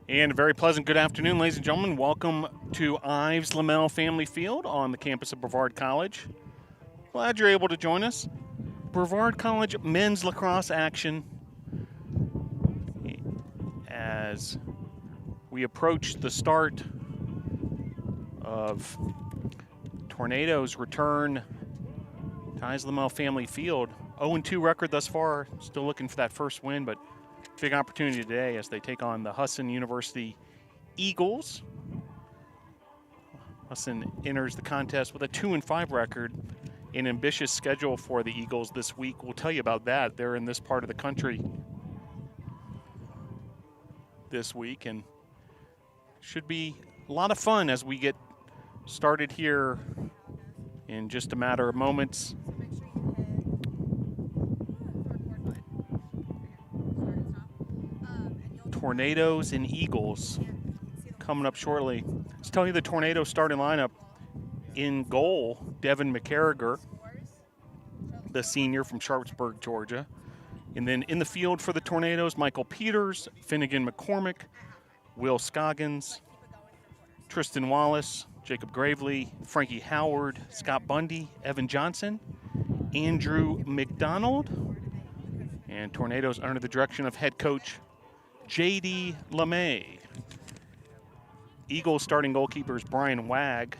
And a very pleasant good afternoon, ladies and gentlemen. Welcome to Ives Lamel Family Field on the campus of Brevard College. Glad you're able to join us. Brevard College men's lacrosse action as we approach the start of Tornado's return to Ives Lamel Family Field. 0-2 record thus far. Still looking for that first win, but big opportunity today as they take on the Husson University Eagles. Husson enters the contest with a 2-5 record. An ambitious schedule for the Eagles this week. We'll tell you about that. They're in this part of the country this week and should be a lot of fun as we get started here in just a matter of moments. Tornadoes and Eagles coming up shortly. Let's tell you the Tornado starting lineup. In goal, Devin McCarriger, the senior from Sharpsburg, Georgia. And then in the field for the Tornadoes, Michael Peters, Finnegan McCormick, Will Scoggins, Tristan Wallace, Jacob Gravely, Frankie Howard, Scott Bundy, Evan Johnson, Andrew McDonald, and Tornadoes under the direction of head coach J.D. LeMay. Eagles starting goalkeepers Brian Wagg,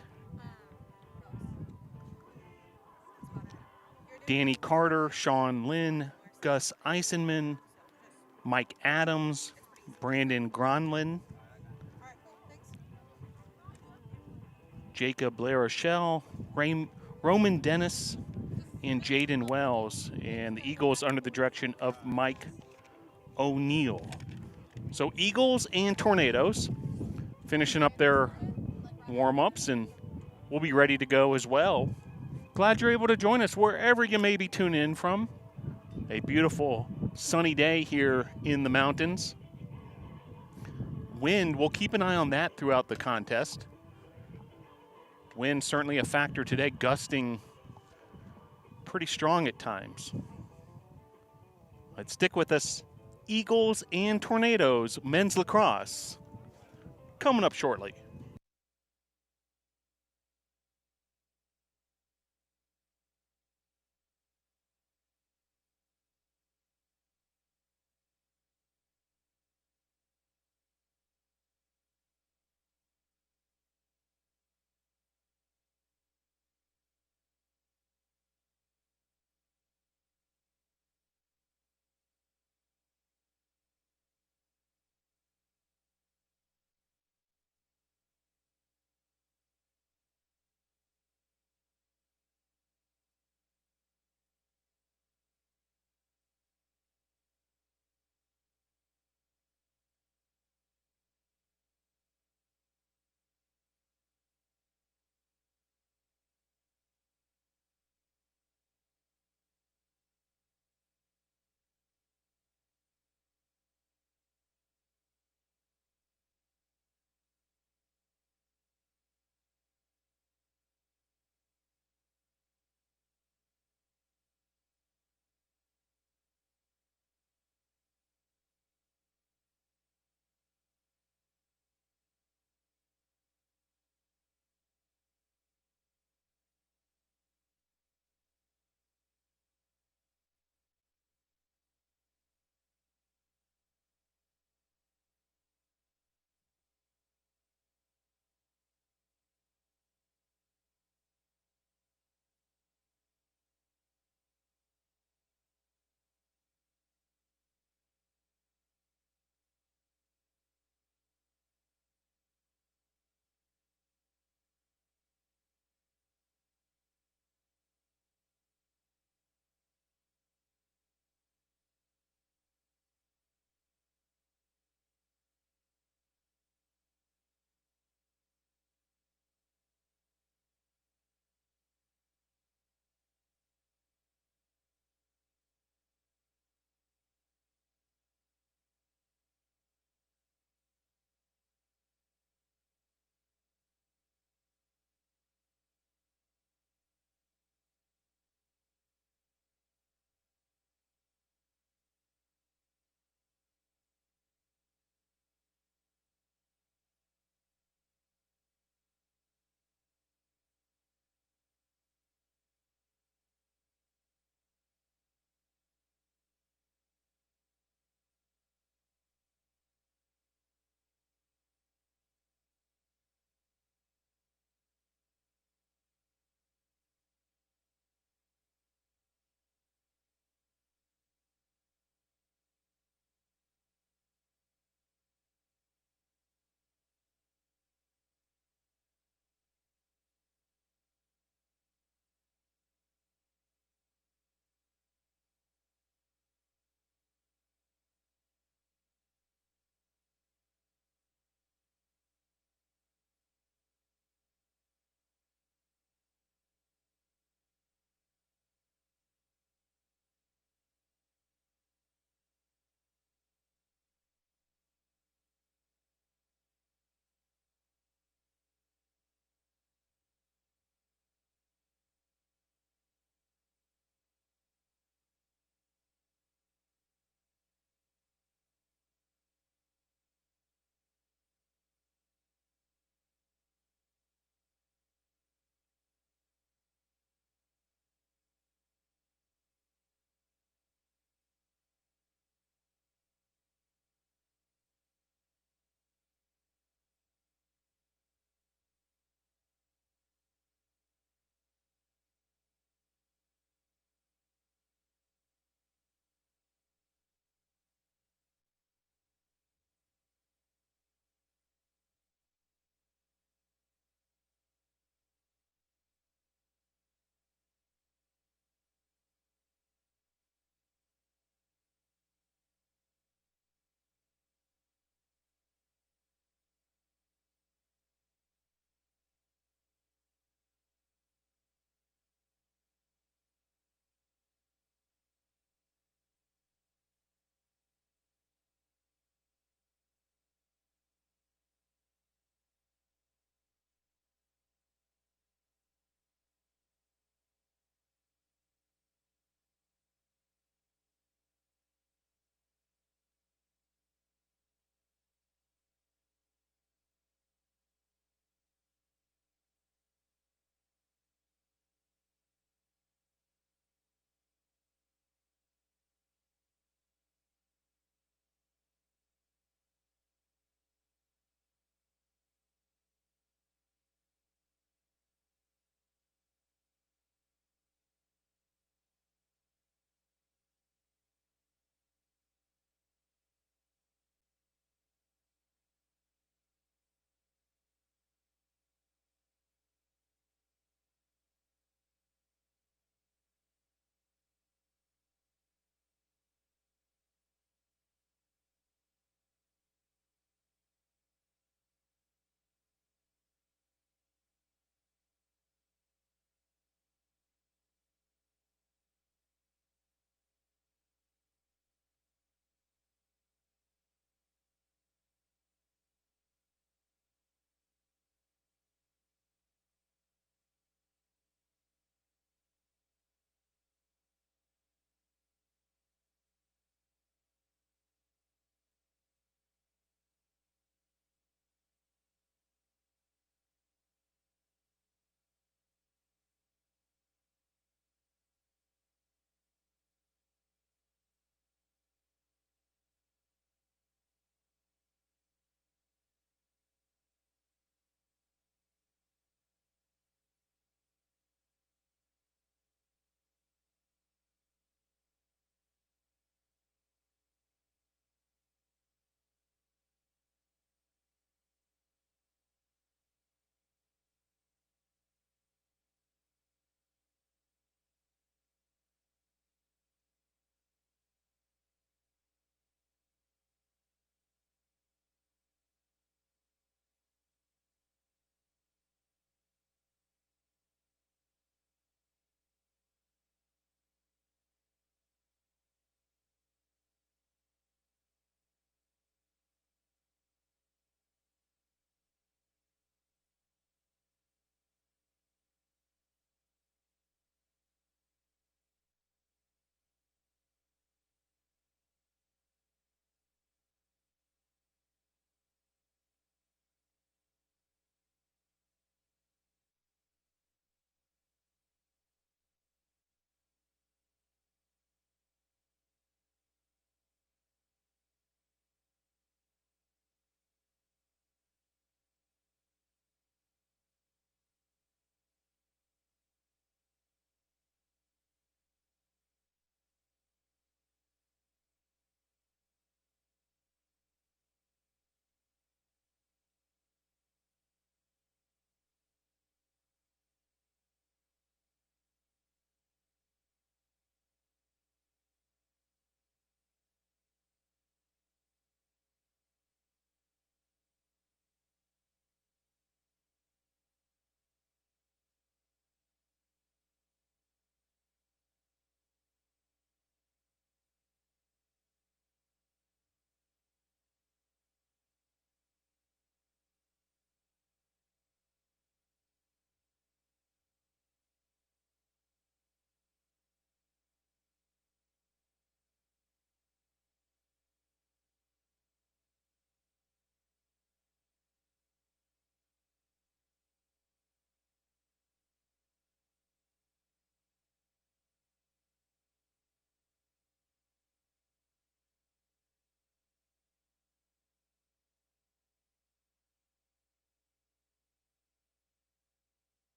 Danny Carter, Sean Lynn, Gus Eisenman, Mike Adams, Brandon Gronlin, Jacob LaRochelle, Roman Dennis, and Jaden Wells. And the Eagles under the direction of Mike O'Neill. So Eagles and Tornadoes finishing up their warm-ups, and we'll be ready to go as well. Glad you're able to join us wherever you may be tuning in from. A beautiful sunny day here in the mountains. Wind, we'll keep an eye on that throughout the contest. Wind certainly a factor today, gusting pretty strong at times. Let's stick with us. Eagles and Tornadoes men's lacrosse coming up shortly.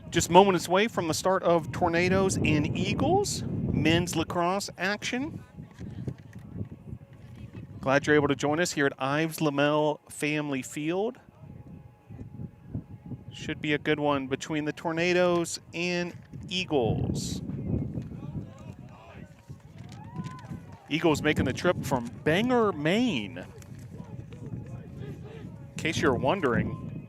Just moments away from the start of Tornadoes and Eagles men's lacrosse action. Glad you're able to join us here at Ives Lamel Family Field. Should be a good one between the Tornadoes and Eagles. Eagles making the trip from Bangor, Maine. In case you're wondering,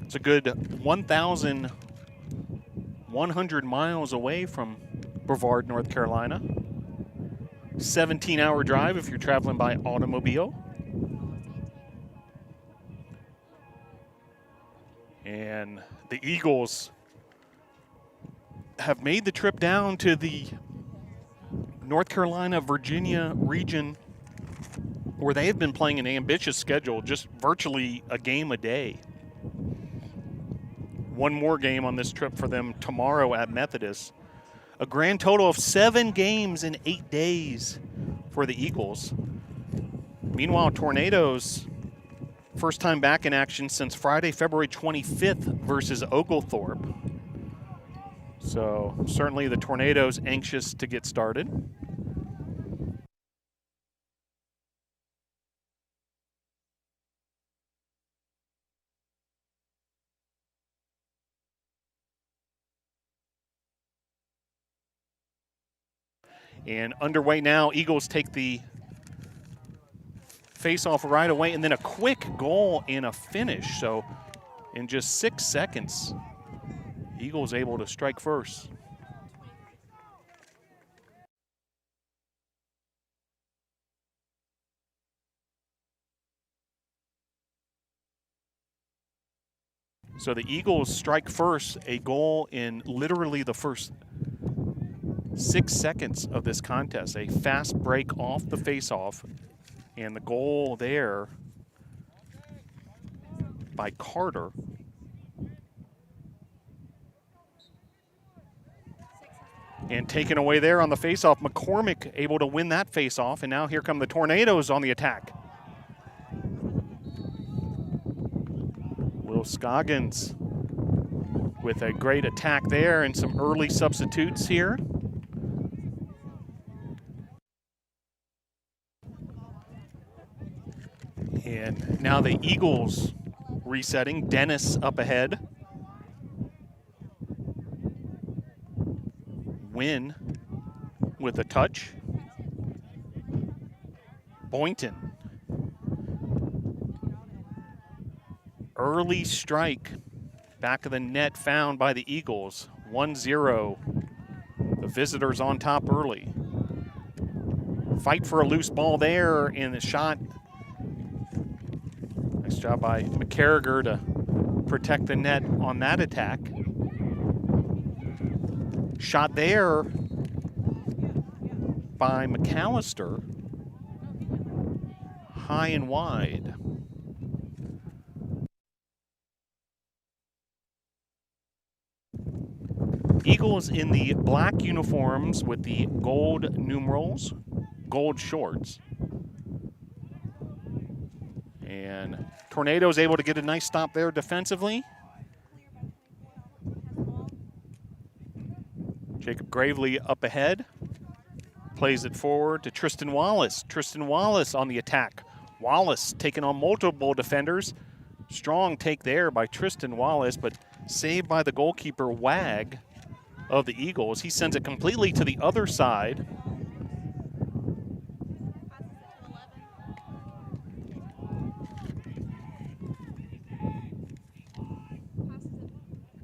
it's a good 1,100 miles away from Brevard, North Carolina. 17-hour drive if you're traveling by automobile. And the Eagles have made the trip down to the North Carolina, Virginia region where they have been playing an ambitious schedule, just virtually a game a day. One more game on this trip for them tomorrow at Methodist. A grand total of 7 games in 8 days for the Eagles. Meanwhile, Tornadoes, first time back in action since Friday, February 25th versus Oglethorpe. So certainly the Tornadoes anxious to get started. And underway now, Eagles take the face-off right away, and then a quick goal and a finish. So in just 6 seconds, Eagles able to strike first. So the Eagles strike first, a goal in literally the first 6 seconds of this contest. A fast break off the face-off, and the goal there by Carter. And taken away there on the face-off, McCormick able to win that face-off, and now here come the Tornadoes on the attack. Will Scoggins with a great attack there and some early substitutes here. And now the Eagles resetting. Dennis up ahead. Win with a touch. Boynton. Early strike. Back of the net found by the Eagles. 1-0. The visitors on top early. Fight for a loose ball there, and the shot. Nice job by McCarriger to protect the net on that attack. Shot there by McAllister. High and wide. Eagles in the black uniforms with the gold numerals, gold shorts. And Tornadoes able to get a nice stop there defensively. Jacob Gravely up ahead. Plays it forward to Tristan Wallace. Tristan Wallace on the attack. Wallace taking on multiple defenders. Strong take there by Tristan Wallace, but saved by the goalkeeper Wag of the Eagles. He sends it completely to the other side.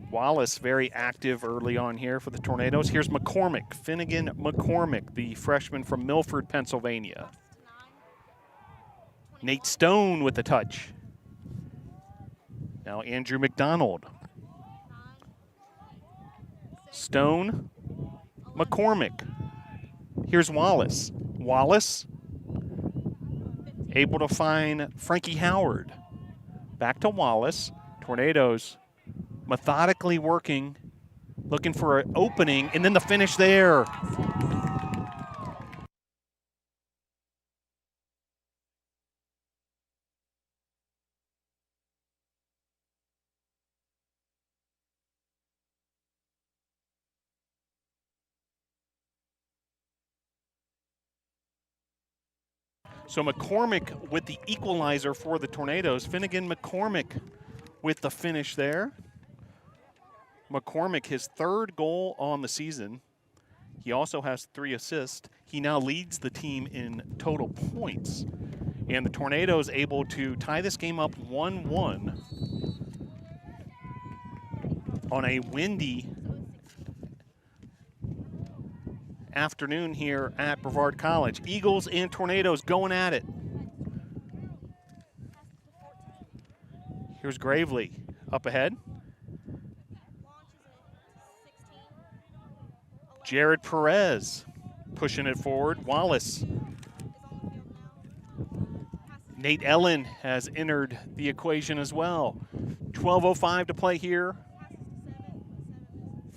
Wallace very active early on here for the Tornadoes. Here's McCormick, Finnegan McCormick, the freshman from Milford, Pennsylvania. Nate Stone with the touch. Now Andrew McDonald. Stone, McCormick. Here's Wallace. Wallace able to find Frankie Howard. Back to Wallace. Tornadoes methodically working, looking for an opening, and then the finish there. So McCormick with the equalizer for the Tornadoes. Finnegan McCormick with the finish there. McCormick, his 3rd goal on the season. He also has 3 assists. He now leads the team in total points. And the Tornadoes able to tie this game up 1-1 on a windy afternoon here at Brevard College. Eagles and Tornadoes going at it. Here's Gravely up ahead. Jared Perez pushing it forward. Wallace. Nate Ellen has entered the equation as well. 12:05 to play here.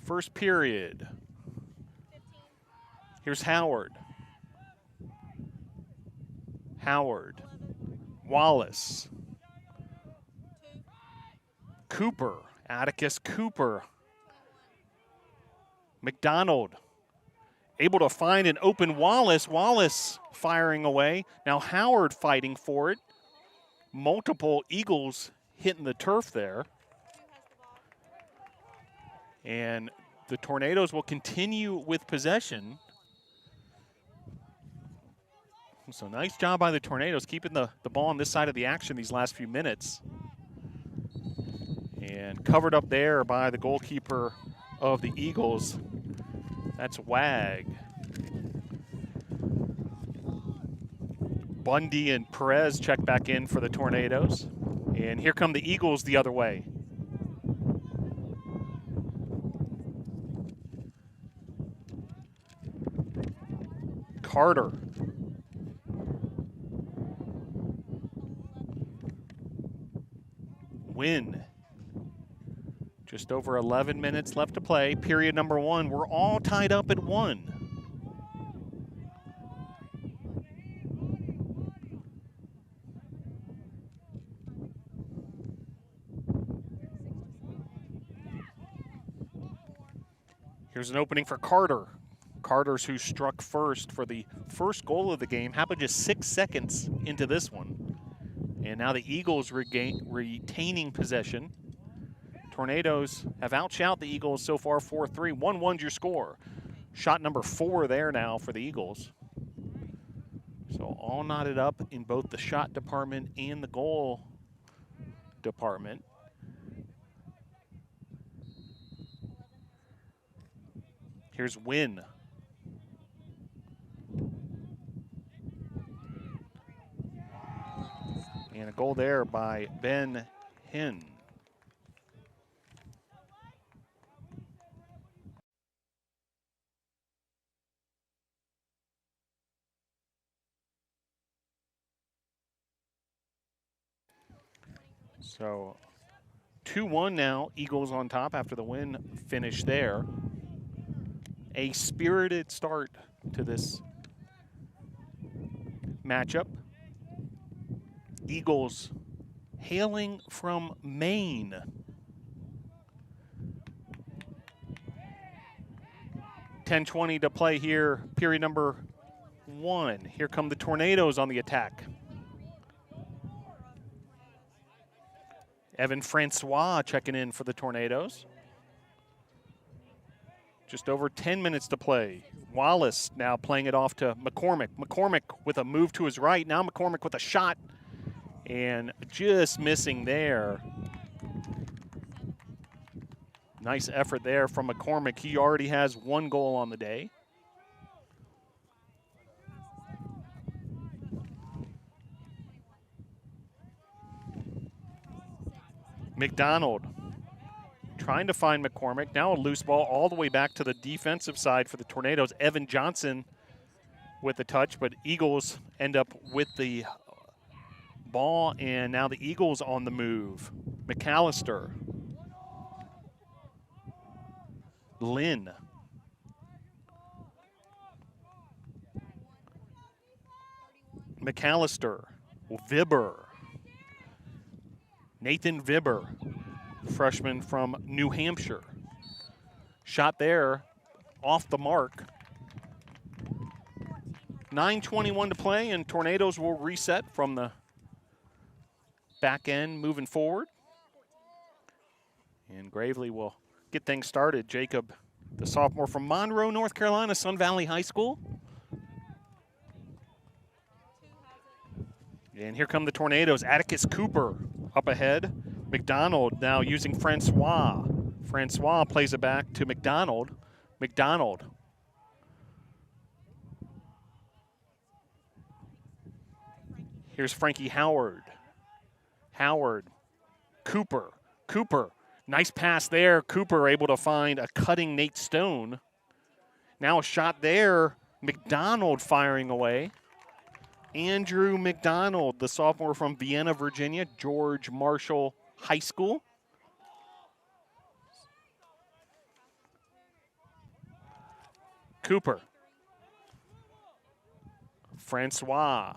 First period. Here's Howard. Howard. Wallace. Cooper. Atticus Cooper. McDonald. Able to find an open Wallace. Wallace firing away. Now Howard fighting for it. Multiple Eagles hitting the turf there. And the Tornadoes will continue with possession. So nice job by the Tornadoes keeping the ball on this side of the action these last few minutes. And covered up there by the goalkeeper of the Eagles. That's Wag. Bundy and Perez check back in for the Tornadoes. And here come the Eagles the other way. Carter. Win. Just over 11 minutes left to play. Period number 1. We're all tied up at 1. Here's an opening for Carter. Carter's who struck first for the first goal of the game. Happened just 6 seconds into this one. And now the Eagles retaining possession. Tornadoes have outshot the Eagles so far 4-3. 1-1's your score. Shot number 4 there now for the Eagles. So all knotted up in both the shot department and the goal department. Here's Wynn. And a goal there by Ben Hinn. So 2-1 now, Eagles on top after the win finish there. A spirited start to this matchup. Eagles hailing from Maine. .10:20 to play here, period number 1. Here come the Tornadoes on the attack. Evan Francois checking in for the Tornadoes. Just over 10 minutes to play. Wallace now playing it off to McCormick. McCormick with a move to his right. Now McCormick with a shot. And just missing there. Nice effort there from McCormick. He already has 1 goal on the day. McDonald trying to find McCormick. Now a loose ball all the way back to the defensive side for the Tornadoes. Evan Johnson with the touch, but Eagles end up with the ball, and now the Eagles on the move. McAllister. Lynn. McAllister. Vibber. Nathan Vibber, freshman from New Hampshire. Shot there off the mark. 9:21 to play, and Tornadoes will reset from the back end moving forward. And Gravely will get things started. Jacob, the sophomore from Monroe, North Carolina, Sun Valley High School. And here come the Tornadoes. Atticus Cooper up ahead. McDonald now using Francois. Francois plays it back to McDonald. McDonald. Here's Frankie Howard. Howard. Cooper. Cooper. Nice pass there. Cooper able to find a cutting Nate Stone. Now a shot there. McDonald firing away. Andrew McDonald, the sophomore from Vienna, Virginia, George Marshall High School. Cooper. Francois.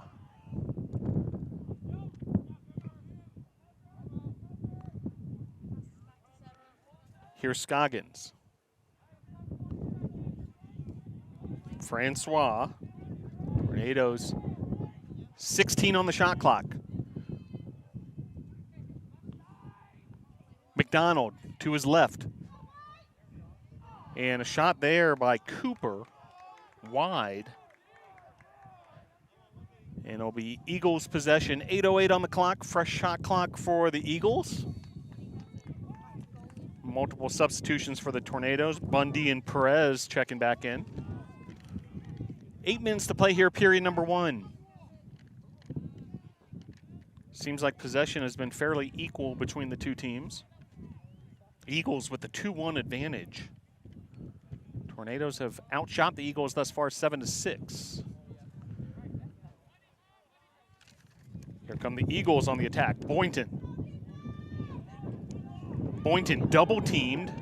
Here's Scoggins. Francois. Tornadoes. 16 on the shot clock. McDonald to his left. And a shot there by Cooper, wide. And it'll be Eagles possession. 8:08 on the clock, fresh shot clock for the Eagles. Multiple substitutions for the Tornadoes. Bundy and Perez checking back in. 8 minutes to play here, period number 1. Seems like possession has been fairly equal between the two teams. Eagles with the 2-1 advantage. Tornadoes have outshot the Eagles thus far 7-6. Here come the Eagles on the attack. Boynton. Boynton double teamed.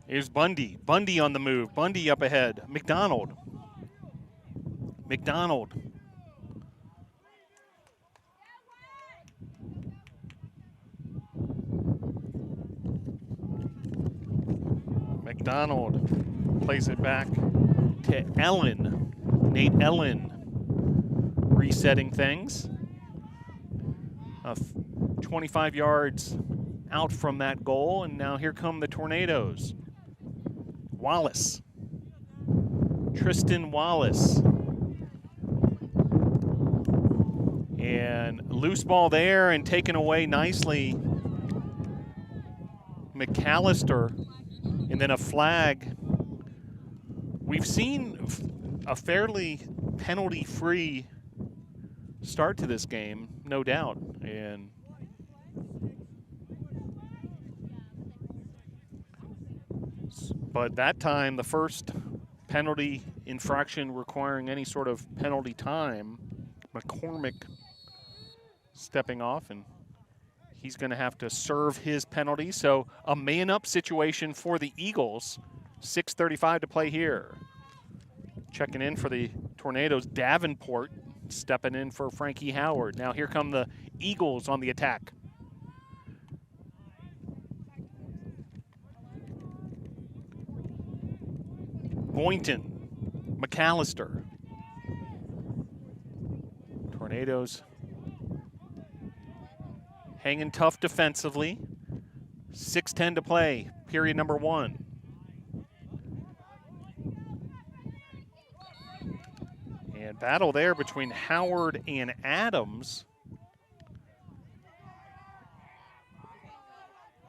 Here's Bundy. Bundy on the move. Bundy up ahead. McDonald. McDonald. McDonald plays it back to Ellen. Nate Ellen resetting things. 25 yards out from that goal, and now here come the Tornadoes. Wallace. Tristan Wallace. And loose ball there and taken away nicely. McAllister. And then a flag. We've seen a fairly penalty-free start to this game, no doubt. And but that time, the first penalty infraction requiring any sort of penalty time, McCormick stepping off, and he's going to have to serve his penalty. So a man-up situation for the Eagles. 6:35 to play here. Checking in for the Tornadoes, Davenport stepping in for Frankie Howard. Now here come the Eagles on the attack. Boynton, McAllister. Tornadoes hanging tough defensively. 6:10 to play, period number 1. And battle there between Howard and Adams.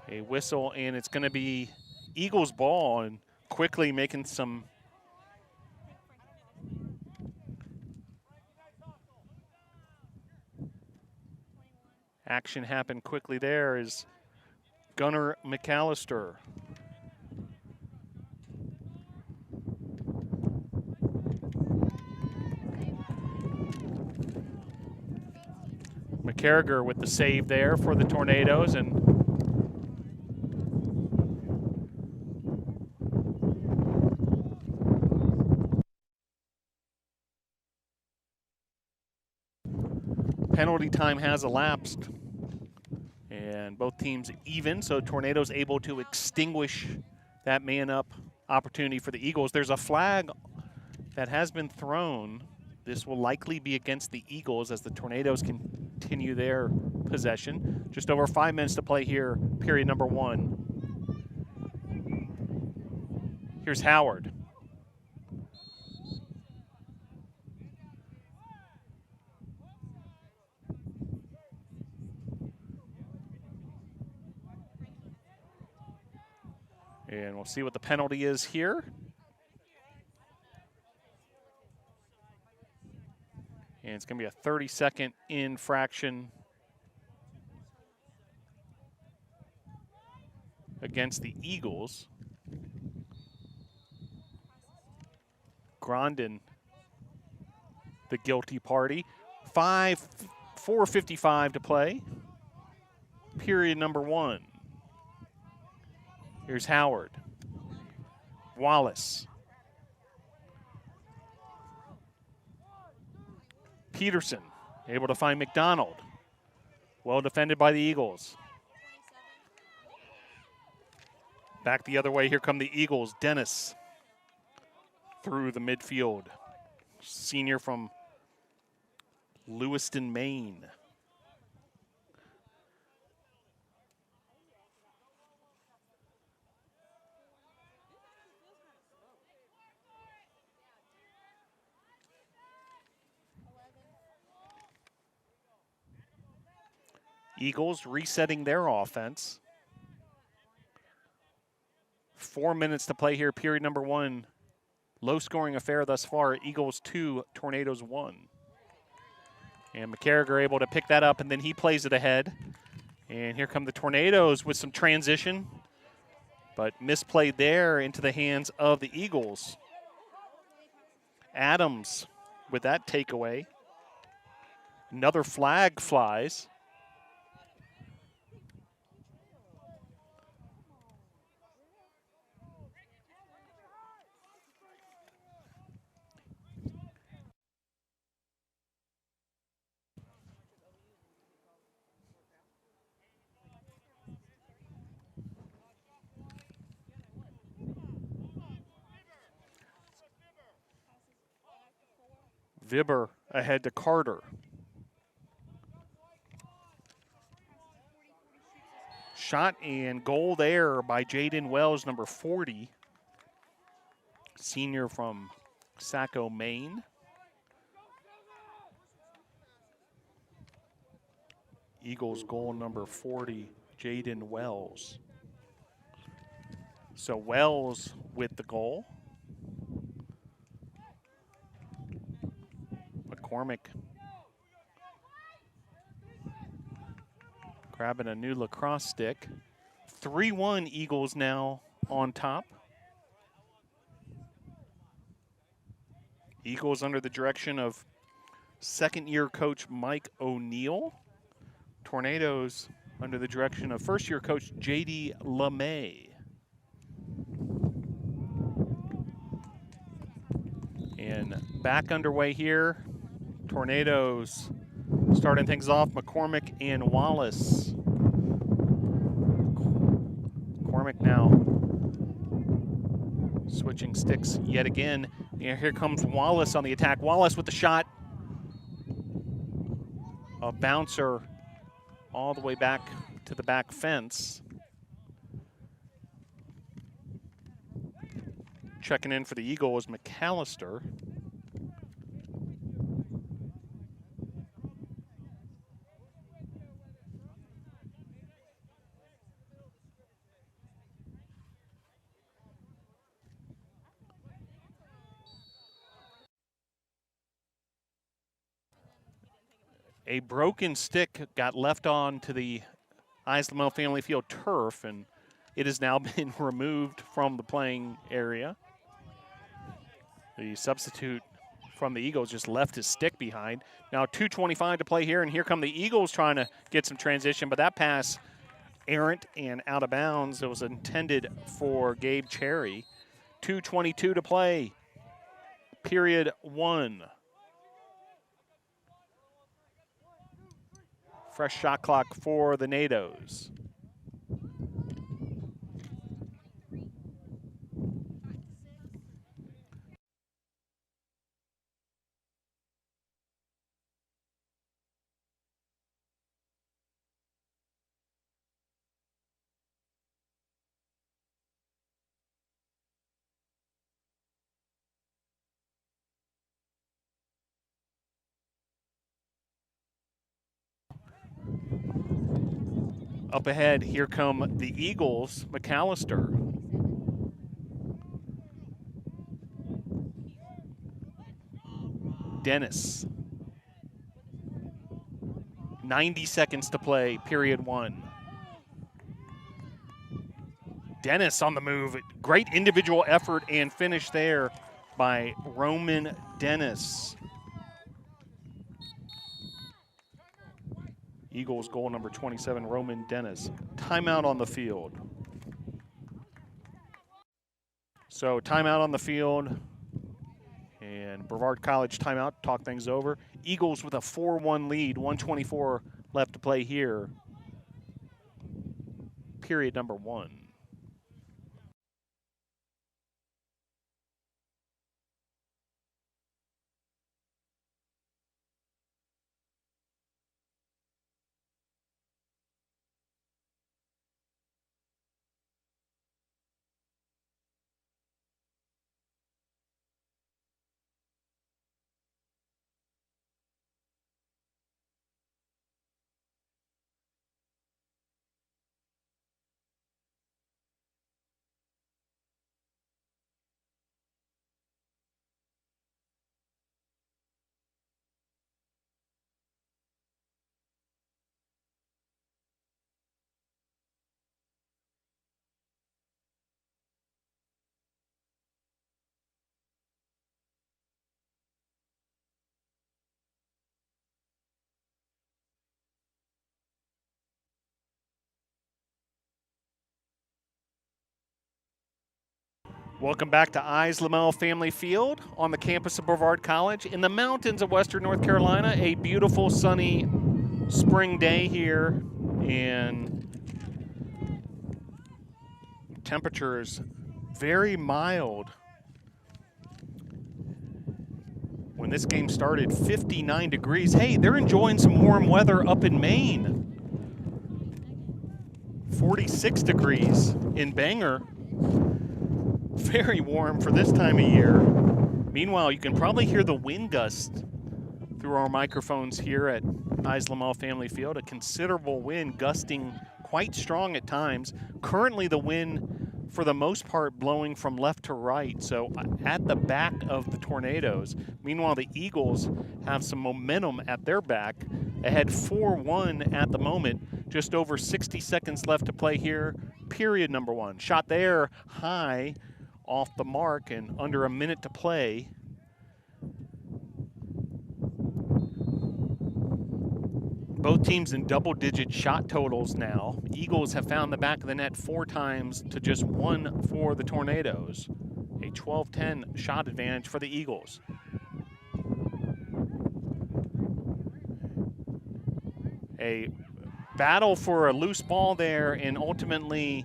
A whistle, and it's going to be Eagles ball, and quickly making some action happen quickly there is Gunnar McAllister. McCarriger with the save there for the Tornadoes, and penalty time has elapsed, and both teams even, so Tornadoes able to extinguish that man up opportunity for the Eagles. There's a flag that has been thrown. This will likely be against the Eagles as the Tornadoes continue their possession. Just over 5 minutes to play here, period number 1. Here's Howard. And we'll see what the penalty is here. And it's going to be a 30-second infraction against the Eagles. Grondin, the guilty party. 4:55 to play. Period number 1. Here's Howard. Wallace. Peterson able to find McDonald. Well defended by the Eagles. Back the other way, here come the Eagles. Dennis through the midfield. Senior from Lewiston, Maine. Eagles resetting their offense. 4 minutes to play here, period number 1. Low-scoring affair thus far. Eagles 2, Tornadoes 1. And McCarriger able to pick that up, and then he plays it ahead. And here come the Tornadoes with some transition, but misplayed there into the hands of the Eagles. Adams with that takeaway. Another flag flies. Vibber ahead to Carter. Shot and goal there by Jaden Wells, number 40. Senior from Saco, Maine. Eagles goal number 40, Jaden Wells. So Wells with the goal. McCormick grabbing a new lacrosse stick. 3-1 Eagles now on top. Eagles under the direction of second-year coach Mike O'Neill. Tornadoes under the direction of first-year coach J.D. LeMay. And back underway here. Tornadoes starting things off, McCormick and Wallace. McCormick now switching sticks yet again. And here comes Wallace on the attack. Wallace with the shot. A bouncer all the way back to the back fence. Checking in for the Eagles, McAllister. A broken stick got left on to the Islamel Family Field turf, and it has now been removed from the playing area. The substitute from the Eagles just left his stick behind. Now 2:25 to play here, and here come the Eagles trying to get some transition, but that pass errant and out of bounds. It was intended for Gabe Cherry. 2:22 to play, period 1. Fresh shot clock for the NATOs. Up ahead, here come the Eagles, McAllister. Dennis. 90 seconds to play, period one. Dennis on the move. Great individual effort and finish there by Roman Dennis. Eagles goal number 27, Roman Dennis. Timeout on the field. So timeout on the field. And Brevard College timeout, talk things over. Eagles with a 4-1 lead, 1:24 left to play here. Period number one. Welcome back to Lamel Family Field on the campus of Brevard College in the mountains of western North Carolina. A beautiful sunny spring day here, and temperatures very mild. When this game started, 59 degrees. Hey, they're enjoying some warm weather up in Maine. 46 degrees in Bangor. Very warm for this time of year. Meanwhile, you can probably hear the wind gust through our microphones here at Lamel Family Field. A considerable wind gusting quite strong at times. Currently the wind, for the most part, blowing from left to right, so at the back of the Tornadoes. Meanwhile, the Eagles have some momentum at their back, ahead 4-1 at the moment. Just over 60 seconds left to play here, period number one. Shot there, high, off the mark, and under a minute to play. Both teams in double-digit shot totals now. Eagles have found the back of the net 4 times to just 1 for the Tornadoes. A 12-10 shot advantage for the Eagles. A battle for a loose ball there, and ultimately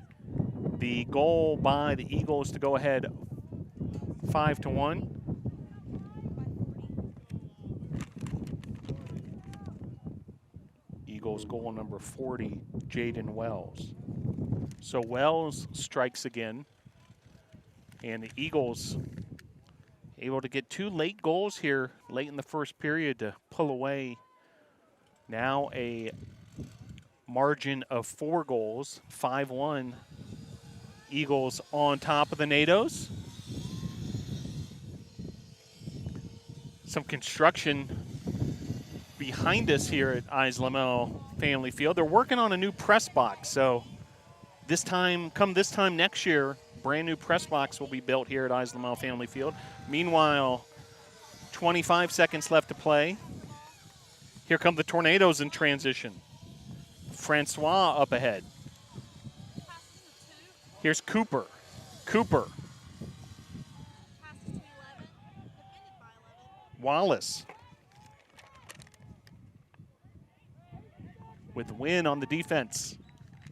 the goal by the Eagles to go ahead 5-1. Eagles goal number 40, Jaden Wells. So Wells strikes again, and the Eagles able to get 2 late goals here late in the first period to pull away. Now a margin of 4 goals, 5-1. Eagles on top of the NATOs. Some construction behind us here at Lamel Family Field. They're working on a new press box, so this time next year, brand new press box will be built here at Lamel Family Field. Meanwhile, 25 seconds left to play. Here come the Tornadoes in transition. Francois up ahead. Here's Cooper. Wallace. With Wynn on the defense.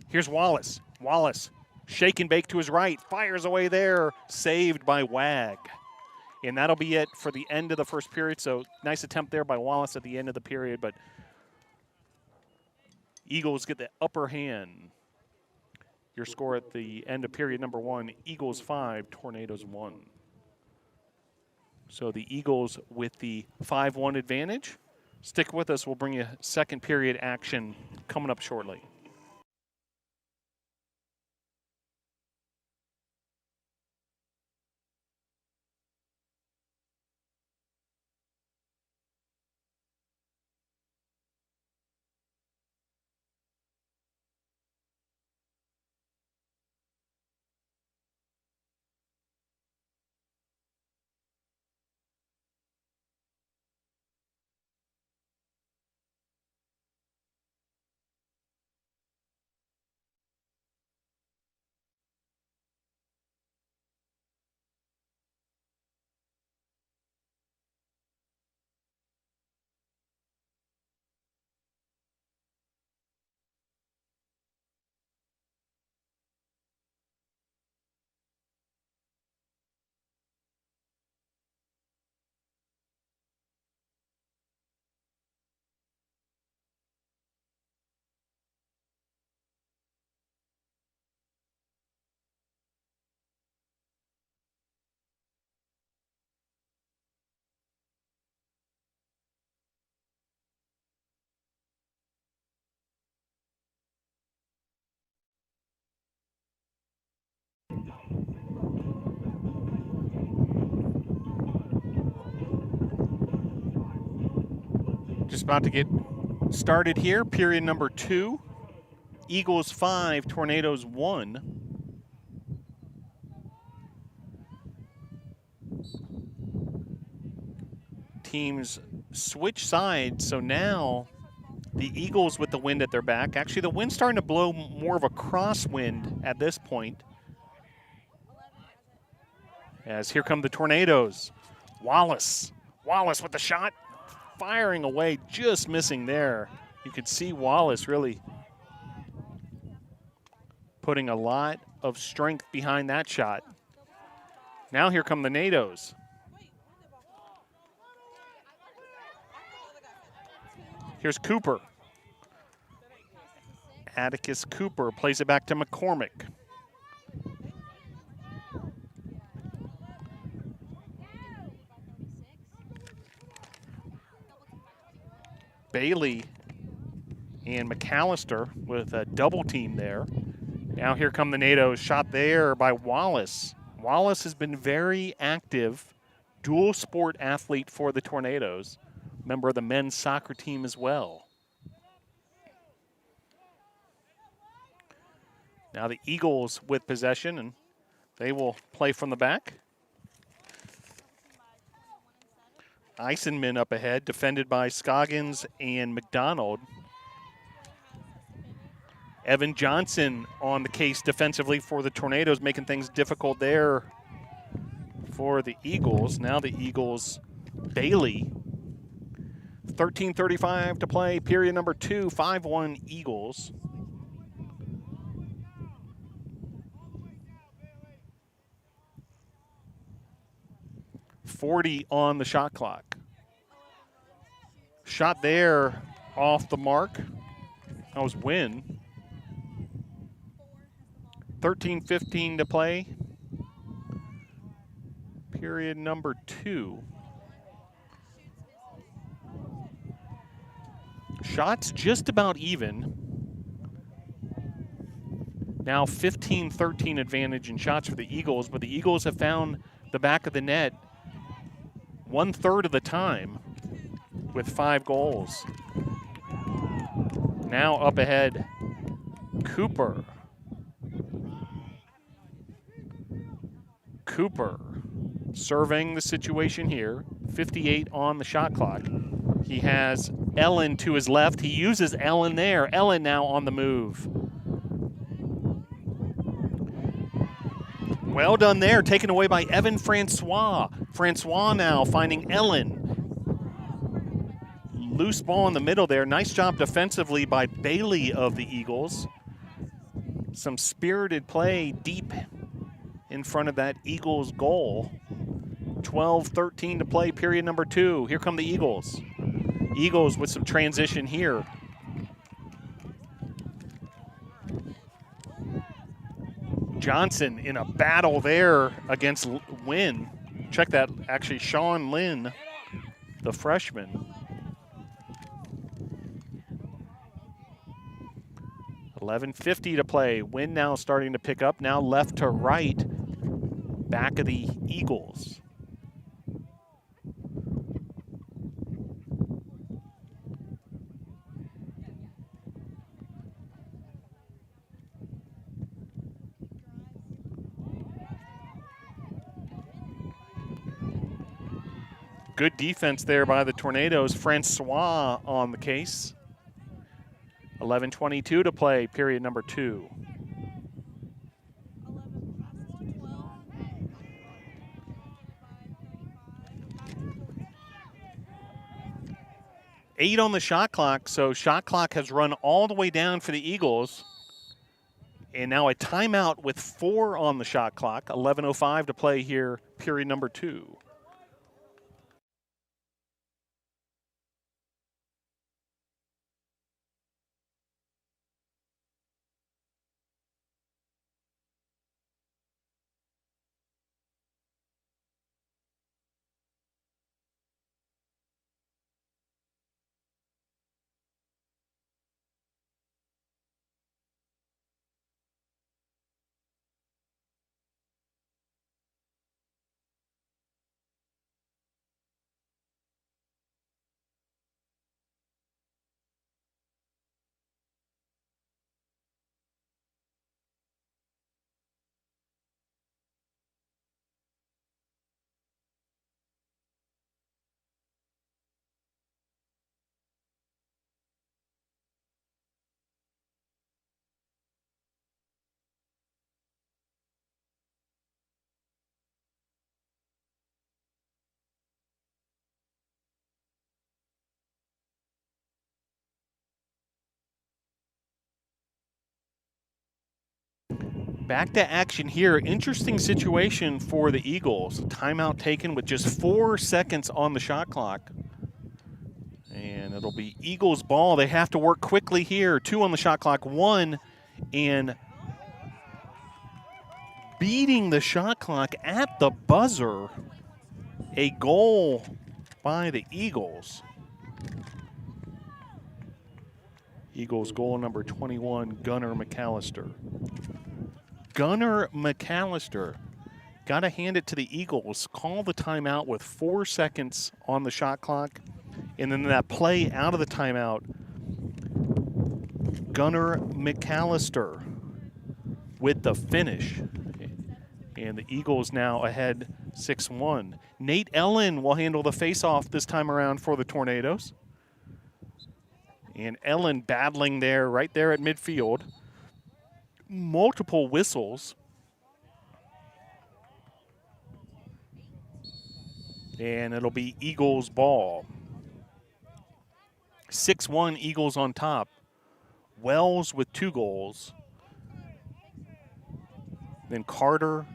Here's Wallace. Shake and bake to his right. Fires away there. Saved by Wag. And that'll be it for the end of the first period. So nice attempt there by Wallace at the end of the period. But Eagles get the upper hand. Your score at the end of period number 1, Eagles 5, Tornadoes 1. So the Eagles with the 5-1 advantage. Stick with us. We'll bring you second period action coming up shortly. Just about to get started here. Period number 2. Eagles 5, Tornadoes 1. Teams switch sides, so now the Eagles with the wind at their back. Actually, the wind's starting to blow more of a crosswind at this point. As here come the Tornadoes. Wallace with the shot, firing away, just missing there. You could see Wallace really putting a lot of strength behind that shot. Now here come the Nados. Here's Cooper. Atticus Cooper plays it back to McCormick. Bailey and McAllister with a double team there. Now here come the Nados. Shot there by Wallace. Wallace has been very active, dual sport athlete for the Tornadoes. Member of the men's soccer team as well. Now the Eagles with possession, and they will play from the back. Eisenman up ahead, defended by Scoggins and McDonald. Evan Johnson on the case defensively for the Tornadoes, making things difficult there for the Eagles. Now the Eagles, Bailey. 13:35 to play, period number 2, 5-1 Eagles. .40 on the shot clock. Shot there off the mark. That was Wynn. 13:15 to play. Period number 2. Shots just about even. Now 15-13 advantage in shots for the Eagles, but the Eagles have found the back of the net 1/3 of the time with 5 goals. Now up ahead, Cooper. Cooper surveying the situation here. 58 on the shot clock. He has Ellen to his left. He uses Ellen there. Ellen now on the move. Well done there, taken away by Evan Francois. Francois now finding Ellen. Loose ball in the middle there. Nice job defensively by Bailey of the Eagles. Some spirited play deep in front of that Eagles goal. 12:13 to play, period number 2. Here come the Eagles. Eagles with some transition here. Johnson in a battle there against Wynn. Check that, actually Sean Lynn, the freshman. 11:50 to play. Wynn now starting to pick up, now left to right, back of the Eagles. Good defense there by the Tornadoes. Francois on the case. 11:22 to play, period number 2. Eight on the shot clock, so shot clock has run all the way down for the Eagles. And now a timeout with 4 on the shot clock. 11:05 to play here, period number 2. Back to action here. Interesting situation for the Eagles. Timeout taken with just 4 seconds on the shot clock. And it'll be Eagles ball. They have to work quickly here. 2 on the shot clock, 1, and beating the shot clock at the buzzer. A goal by the Eagles. Eagles goal number 21, Gunnar McAllister. Gunnar McAllister. Got to hand it to the Eagles. Call the timeout with 4 seconds on the shot clock. And then that play out of the timeout, Gunnar McAllister with the finish. And the Eagles now ahead 6-1. Nate Ellen will handle the faceoff this time around for the Tornadoes. And Ellen battling there, right there at midfield. Multiple whistles. And it'll be Eagles ball. 6-1 Eagles on top. Wells with 2 goals. Then Carter,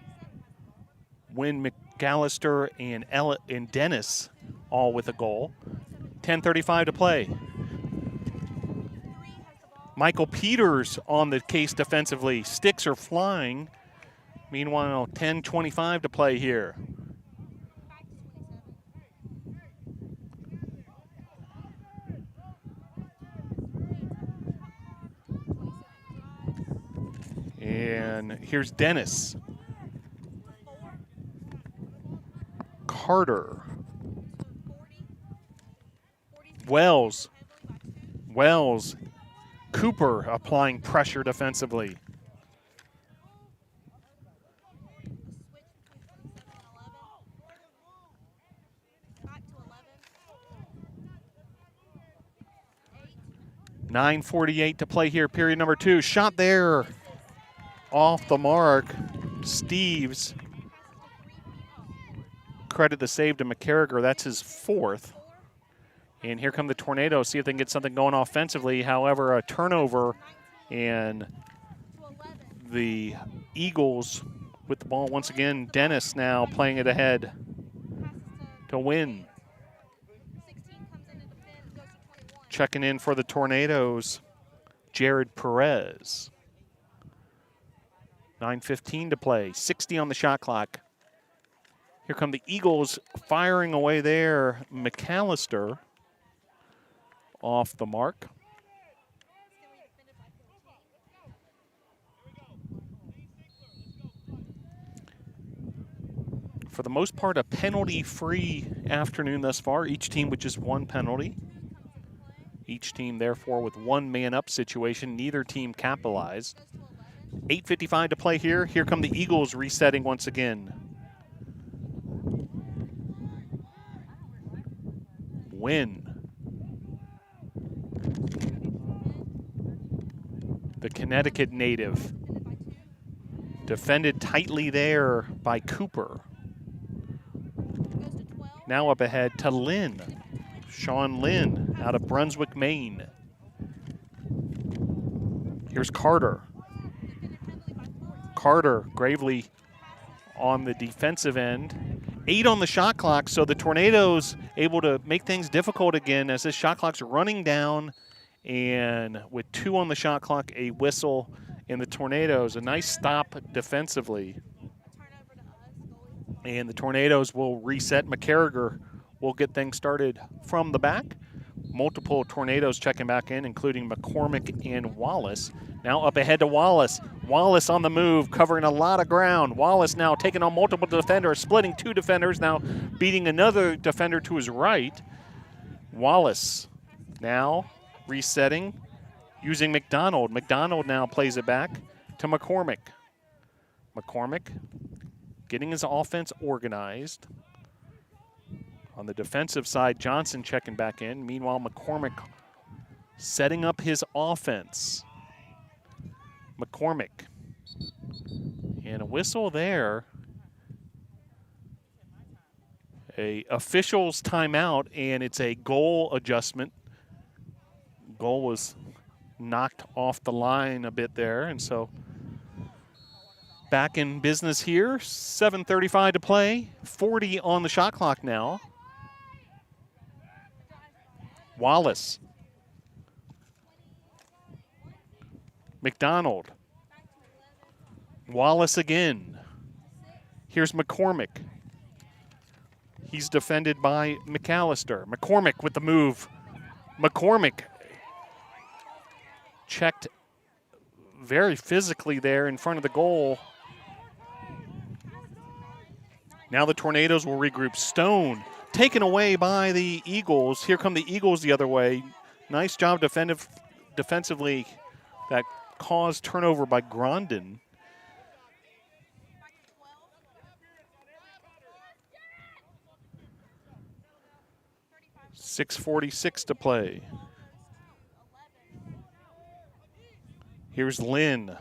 Wynn McAllister, and Dennis all with a goal. 10:35 to play. Michael Peters on the case defensively. Sticks are flying. Meanwhile, 10:25 to play here. And here's Dennis. Carter. Wells. Cooper applying pressure defensively. .9:48 to play here, period number 2. Shot there off the mark. Steves. Credit the save to McCarriger. That's his 4th. And here come the Tornadoes, see if they can get something going offensively. However, a turnover, and the Eagles with the ball once again. Dennis now playing it ahead to win. Checking in for the Tornadoes, Jared Perez. 9:15 to play, 60 on the shot clock. Here come the Eagles firing away there. McAllister off the mark. For the most part, a penalty-free afternoon thus far. Each team with just 1 penalty. Each team, therefore, with 1 man-up situation. Neither team capitalized. 8:55 to play here. Here come the Eagles resetting once again. Win. The Connecticut native. Defended tightly there by Cooper. Now up ahead to Lynn. Sean Lynn out of Brunswick, Maine. Here's Carter. Carter gravely on the defensive end. 8 on the shot clock, so the Tornadoes able to make things difficult again as this shot clock's running down. And with 2 on the shot clock, a whistle, and the Tornadoes, a nice stop defensively. And the Tornadoes will reset. McCarriger will get things started from the back. Multiple Tornadoes checking back in, including McCormick and Wallace. Now up ahead to Wallace. Wallace on the move, covering a lot of ground. Wallace now taking on multiple defenders, splitting 2 defenders, now beating another defender to his right. Wallace now resetting, using McDonald. McDonald now plays it back to McCormick. McCormick getting his offense organized. On the defensive side, Johnson checking back in. Meanwhile, McCormick setting up his offense. McCormick. And a whistle there. A official's timeout, and it's a goal adjustment. Goal was knocked off the line a bit there, and so Back in business here. 7:35 to play. 40 on the shot clock now. Wallace. McDonald. Wallace again. Here's McCormick. He's defended by McAllister. McCormick with the move. McCormick checked very physically there in front of the goal. Now the Tornadoes will regroup. Stone taken away by the Eagles. Here come the Eagles the other way. Nice job defensively that caused turnover by Grondin. .646 to play. Here's Lynn.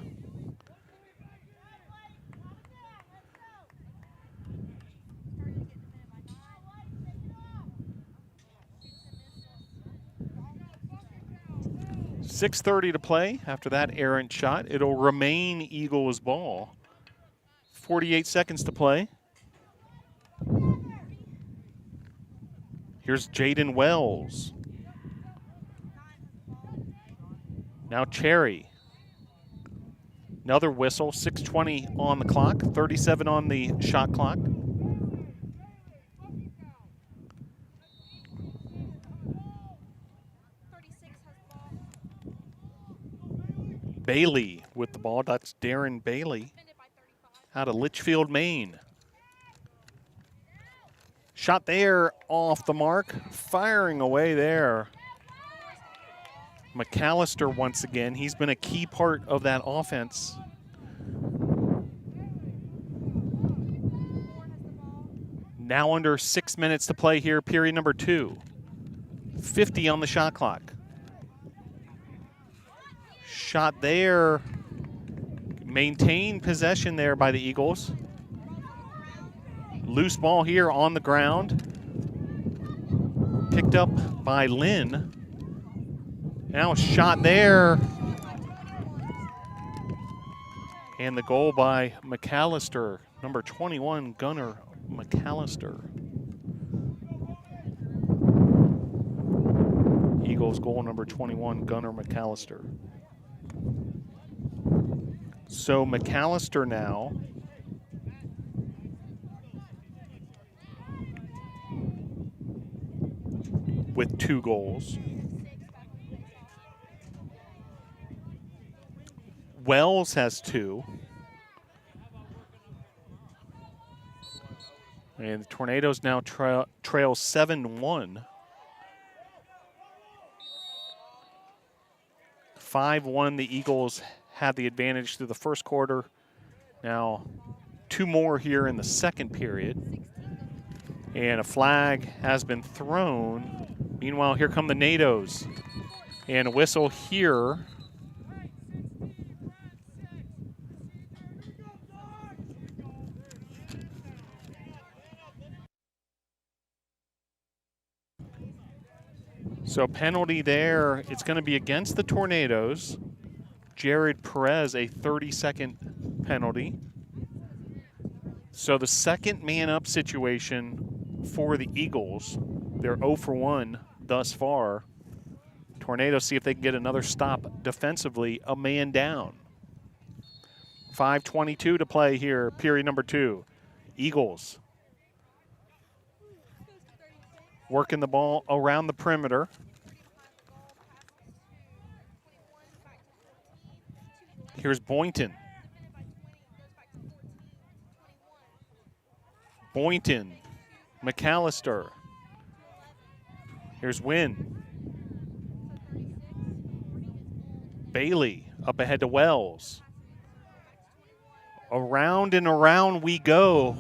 .630 to play after that errant shot. It'll remain Eagles ball. 48 seconds to play. Here's Jaden Wells. Now Cherry. Another whistle, 6:20 on the clock, 37 on the shot clock. Bailey with the ball. That's Darren Bailey out of Litchfield, Maine. Shot there off the mark, firing away there. McAllister once again. He's been a key part of that offense. Now under 6 minutes to play here, period number 2. 50 on the shot clock. Shot there. Maintained possession there by the Eagles. Loose ball here on the ground. Picked up by Lynn. Now shot there. And the goal by McAllister, number 21, Gunnar McAllister. Eagles goal number 21, Gunnar McAllister. So McAllister now with 2 goals. Wells has 2. And the Tornadoes now trail 7-1. 5-1, the Eagles had the advantage through the first quarter. Now 2 more here in the second period. And a flag has been thrown. Meanwhile, here come the Nados. And a whistle here. So penalty there. It's going to be against the Tornadoes. Jared Perez, a 30-second penalty. So the second man-up situation for the Eagles. They're 0 for 1 thus far. Tornadoes see if they can get another stop defensively, a man down. 5:22 to play here, period number 2. Eagles working the ball around the perimeter. Here's Boynton. Boynton, McAllister. Here's Wynn. Bailey up ahead to Wells. Around and around we go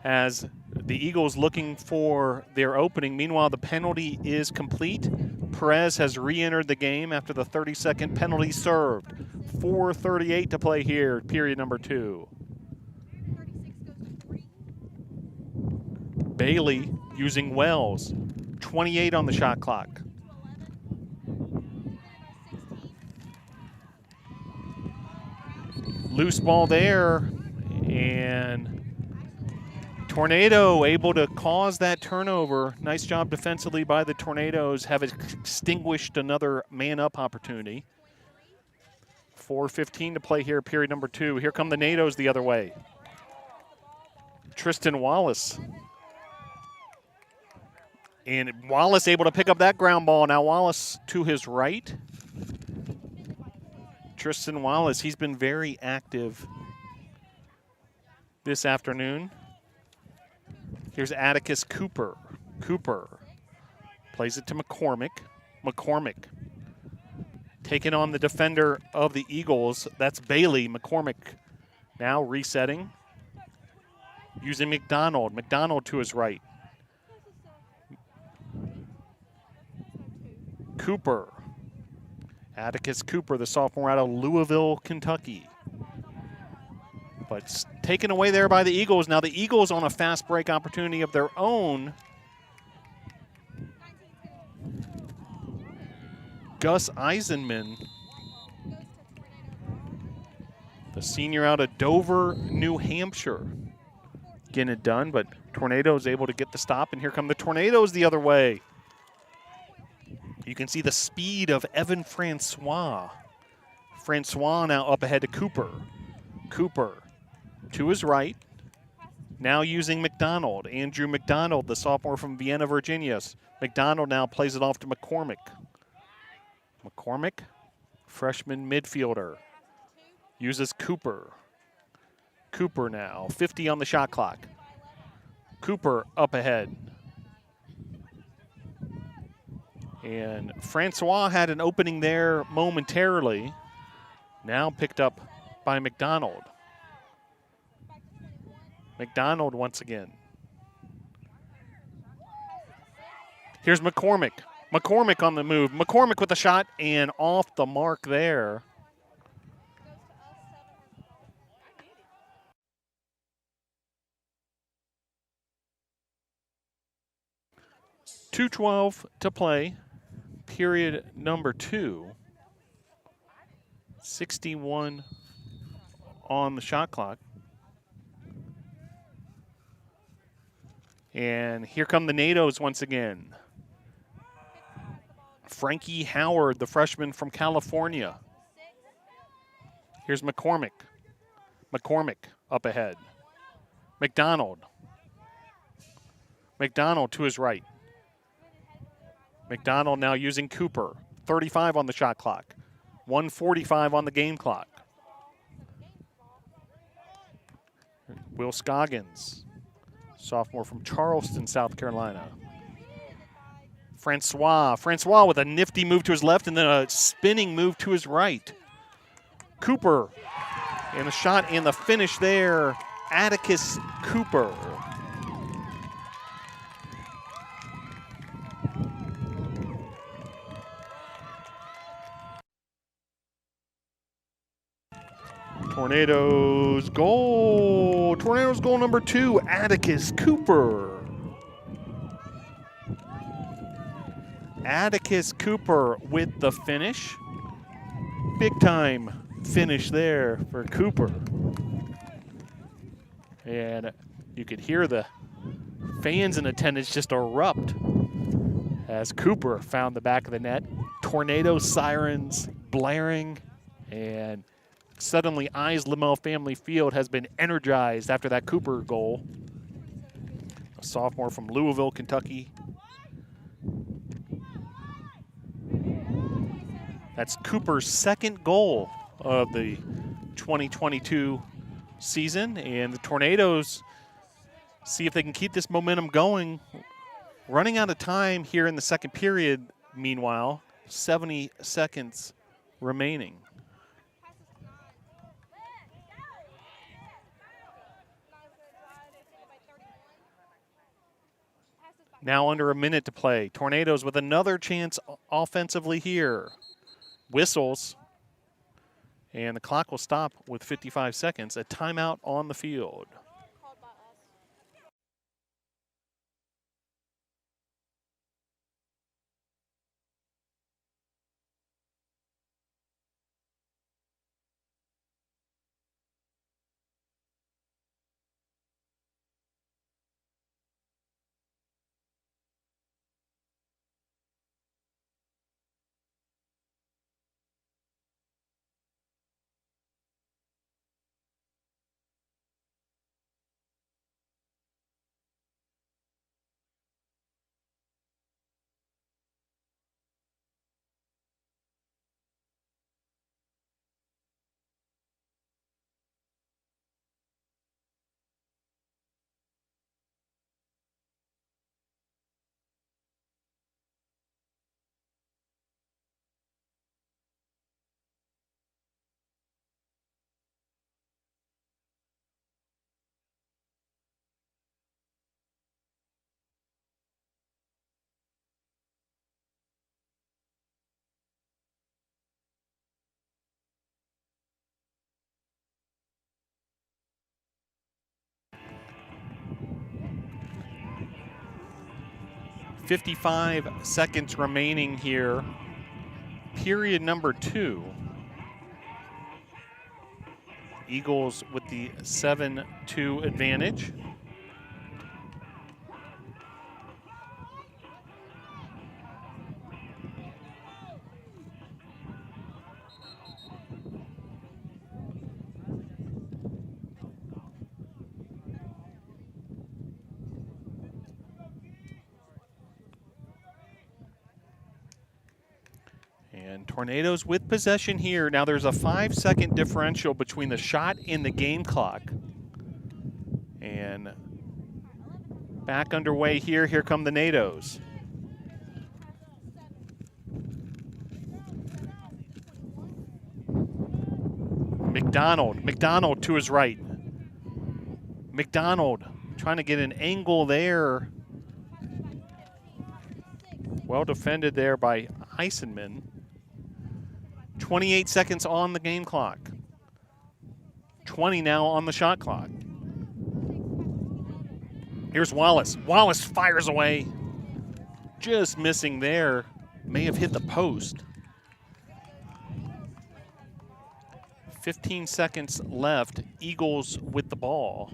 as the Eagles looking for their opening. Meanwhile, the penalty is complete. Perez has re-entered the game after the 30-second penalty served. 4:38 to play here, period number 2. Bailey using Wells. 28 on the shot clock. Loose ball there. And Tornado able to cause that turnover. Nice job defensively by the Tornadoes. Have extinguished another man-up opportunity. 4:15 to play here, period number 2. Here come the NATOs the other way. Tristan Wallace. And Wallace able to pick up that ground ball. Now Wallace to his right. Tristan Wallace, he's been very active this afternoon. Here's Atticus Cooper. Cooper plays it to McCormick. McCormick taking on the defender of the Eagles. That's Bailey. McCormick now resetting. Using McDonald. McDonald to his right. Cooper. Atticus Cooper, the sophomore out of Louisville, Kentucky. But taken away there by the Eagles. Now the Eagles on a fast break opportunity of their own. Gus Eisenman, the senior out of Dover, New Hampshire, getting it done, but Tornadoes able to get the stop, and here come the Tornadoes the other way. You can see the speed of Evan Francois. Francois now up ahead to Cooper. Cooper to his right, now using McDonald. Andrew McDonald, the sophomore from Vienna, Virginia. McDonald now plays it off to McCormick. McCormick, freshman midfielder, uses Cooper. Cooper now, 50 on the shot clock. Cooper up ahead. And Francois had an opening there momentarily, now picked up by McDonald. McDonald once again. Here's McCormick. McCormick on the move. McCormick with a shot and off the mark there. .212 to play. Period number 2. 61 on the shot clock. And here come the NATOs once again. Frankie Howard, the freshman from California. Here's McCormick. McCormick up ahead. McDonald. McDonald to his right. McDonald now using Cooper. 35 on the shot clock. 1:45 on the game clock. Will Scoggins, sophomore from Charleston, South Carolina. Francois with a nifty move to his left and then a spinning move to his right. Cooper, and the shot and the finish there, Atticus Cooper. Tornadoes goal. Tornadoes goal number 2, Atticus Cooper. Atticus Cooper with the finish. Big time finish there for Cooper. And you could hear the fans in attendance just erupt as Cooper found the back of the net. Tornado sirens blaring, and suddenly Eyes Lamel Family Field has been energized after that Cooper goal. A sophomore from Louisville, Kentucky. That's Cooper's second goal of the 2022 season, and the Tornadoes see if they can keep this momentum going. Running out of time here in the second period, meanwhile, 70 seconds remaining. Now under a minute to play. Tornadoes with another chance offensively here. Whistles, and the clock will stop with 55 seconds. A timeout on the field. 55 seconds remaining here. Period number 2. Eagles with the 7-2 advantage. And Tornadoes with possession here. Now there's a 5-second differential between the shot and the game clock. And back underway here. Here come the Nados. McDonald to his right. McDonald trying to get an angle there. Well defended there by Heissenman. 28 seconds on the game clock. 20 now on the shot clock. Here's Wallace. Wallace fires away. Just missing there. May have hit the post. 15 seconds left. Eagles with the ball.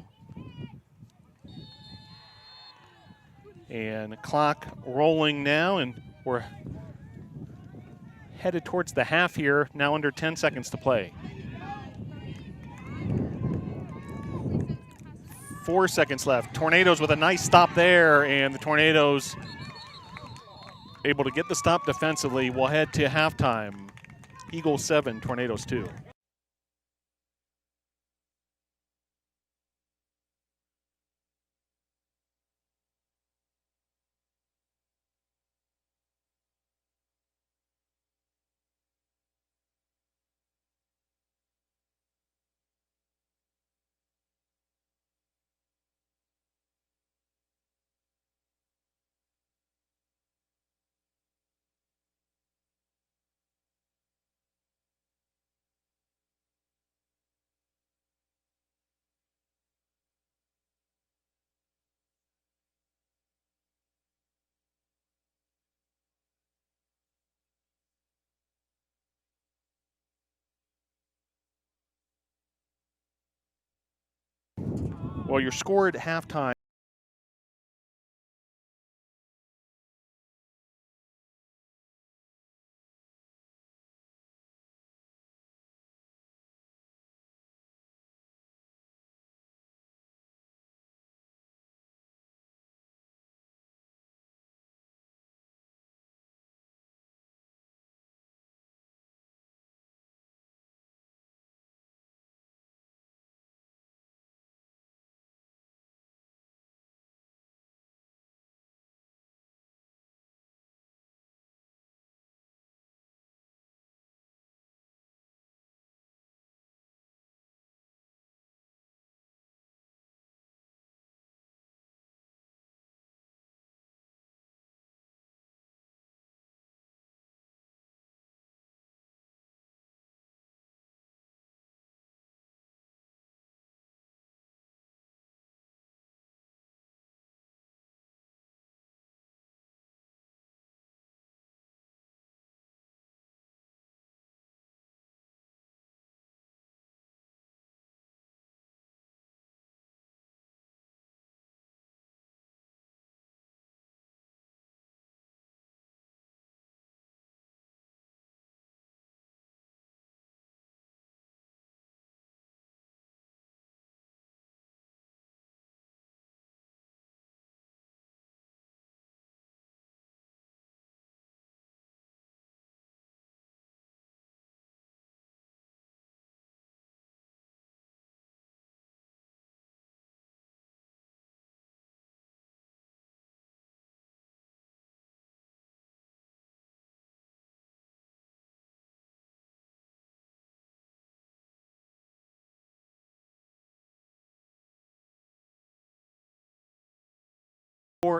And clock rolling now, and we're headed towards the half here, now under 10 seconds to play. 4 seconds left. Tornadoes with a nice stop there, and the Tornadoes able to get the stop defensively. We'll head to halftime. Eagles 7, Tornadoes 2. Well, your score at halftime.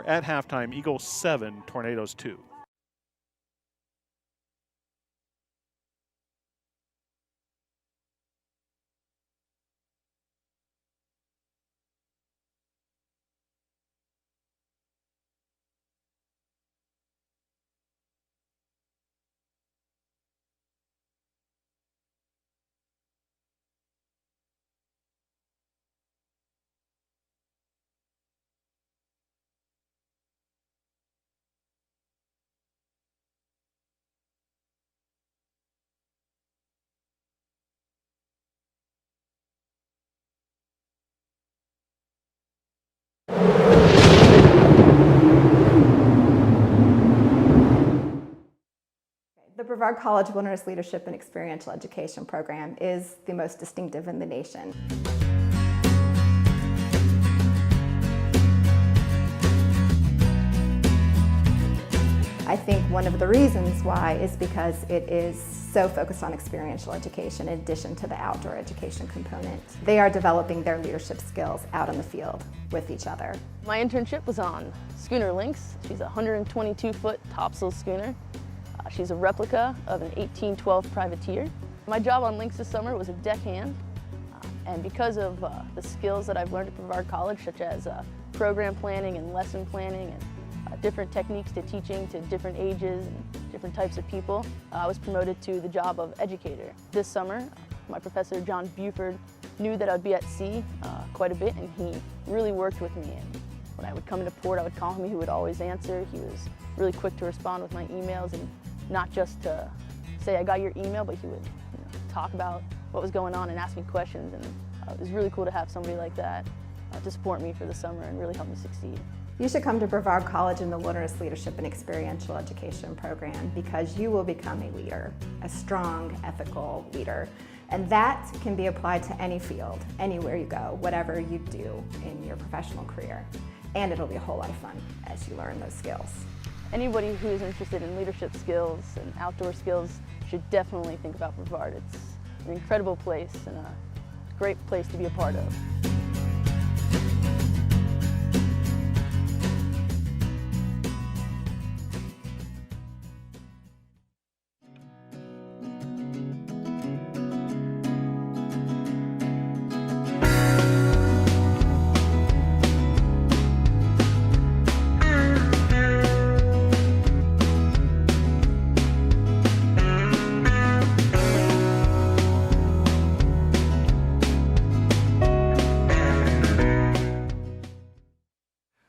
At halftime, Eagles 7, Tornadoes 2. The Brevard College Wilderness Leadership and Experiential Education program is the most distinctive in the nation. I think one of the reasons why is because it is so focused on experiential education in addition to the outdoor education component. They are developing their leadership skills out in the field with each other. My internship was on schooner Lynx. She's a 122-foot topsail schooner. She's a replica of an 1812 privateer. My job on Lynx this summer was a deckhand, and because of the skills that I've learned at Brevard College, such as program planning and lesson planning and different techniques to teaching to different ages and different types of people, I was promoted to the job of educator. This summer, my professor, John Buford, knew that I'd be at sea quite a bit, and he really worked with me. And when I would come into port, I would call him. He would always answer. He was really quick to respond with my emails, and not just to say, I got your email, but he would talk about what was going on and ask me questions. And it was really cool to have somebody like that to support me for the summer and really help me succeed. You should come to Brevard College in the Wilderness Leadership and Experiential Education program because you will become a leader, a strong, ethical leader. And that can be applied to any field, anywhere you go, whatever you do in your professional career. And it'll be a whole lot of fun as you learn those skills. Anybody who is interested in leadership skills and outdoor skills should definitely think about Brevard. It's an incredible place and a great place to be a part of.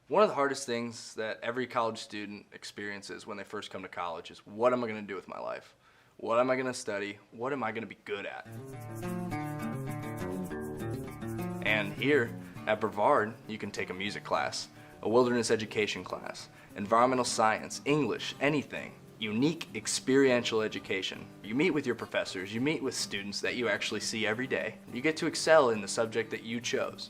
One of the hardest things that every college student experiences when they first come to college is, what am I going to do with my life? What am I going to study? What am I going to be good at? And here at Brevard, you can take a music class, a wilderness education class, environmental science, English, anything. Unique experiential education. You meet with your professors, you meet with students that you actually see every day. You get to excel in the subject that you chose.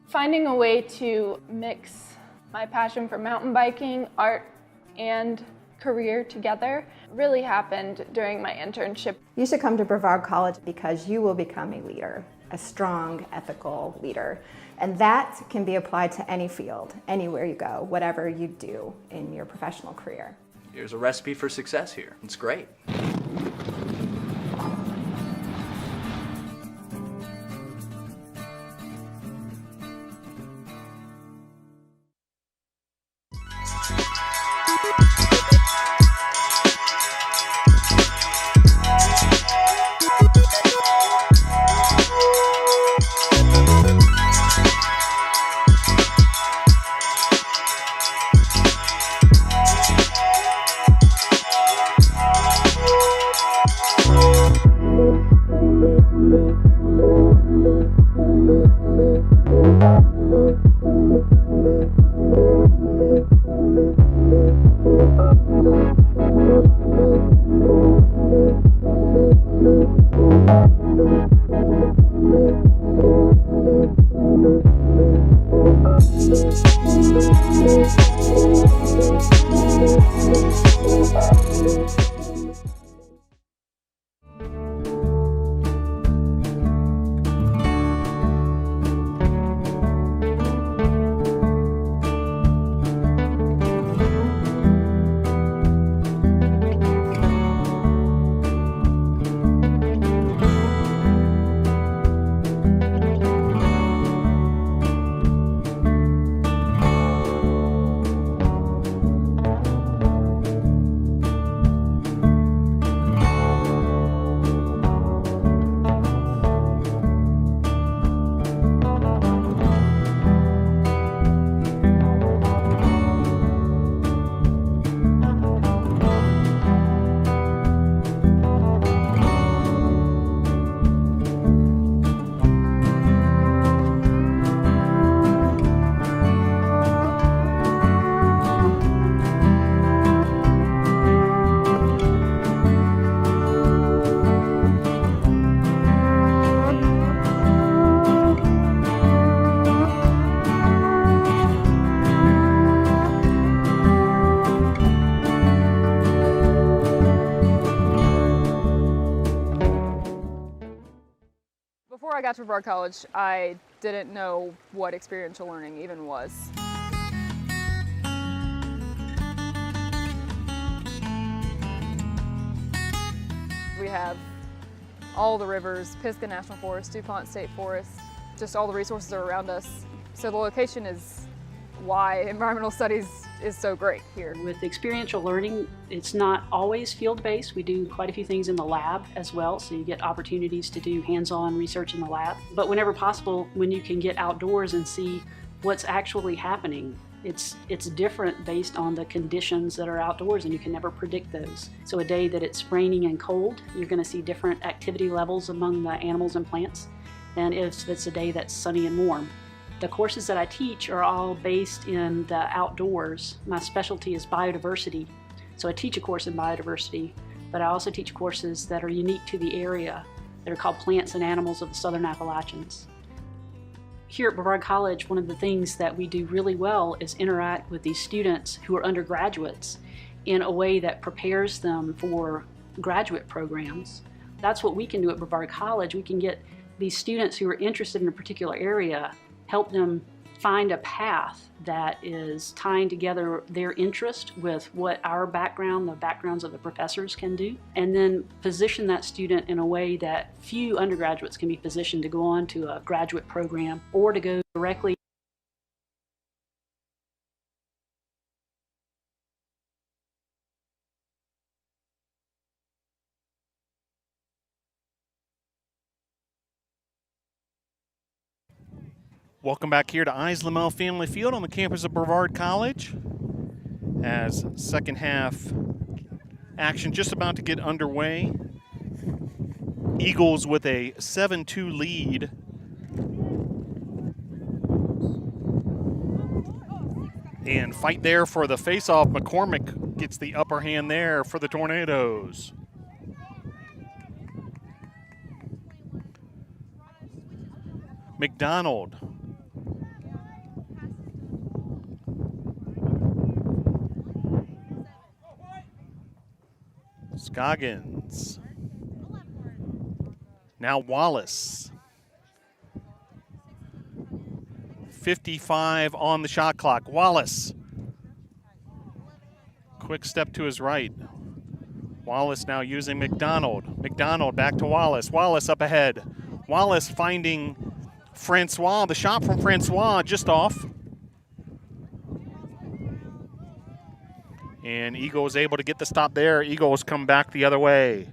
Finding a way to mix my passion for mountain biking, art, and career together really happened during my internship. You should come to Brevard College because you will become a leader, a strong, ethical leader. And that can be applied to any field, anywhere you go, whatever you do in your professional career. Here's a recipe for success here. It's great. got to Brevard College, I didn't know what experiential learning even was. We have all the rivers, Pisgah National Forest, DuPont State Forest, just all the resources are around us. So the location is why environmental studies is so great here. With experiential learning, it's not always field-based. We do quite a few things in the lab as well, so you get opportunities to do hands-on research in the lab. But whenever possible, when you can get outdoors and see what's actually happening, it's different based on the conditions that are outdoors, and you can never predict those. So a day that it's raining and cold, you're going to see different activity levels among the animals and plants than if it's a day that's sunny and warm. The courses that I teach are all based in the outdoors. My specialty is biodiversity, so I teach a course in biodiversity, but I also teach courses that are unique to the area that are called Plants and Animals of the Southern Appalachians. Here at Brevard College, one of the things that we do really well is interact with these students who are undergraduates in a way that prepares them for graduate programs. That's what we can do at Brevard College. We can get these students who are interested in a particular area, help them find a path that is tying together their interest with what our background, the backgrounds of the professors can do, and then position that student in a way that few undergraduates can be positioned to go on to a graduate program or to go directly. Welcome back here to Islamel Family Field on the campus of Brevard College, as second half action just about to get underway. Eagles with a 7-2 lead. And fight there for the faceoff. McCormick gets the upper hand there for the Tornadoes. McDonald. Scoggins. Now Wallace. 55 on the shot clock. Wallace. Quick step to his right. Wallace now using McDonald. McDonald back to Wallace. Wallace up ahead. Wallace finding Francois. The shot from Francois just off. And Eagles able to get the stop there. Eagles come back the other way.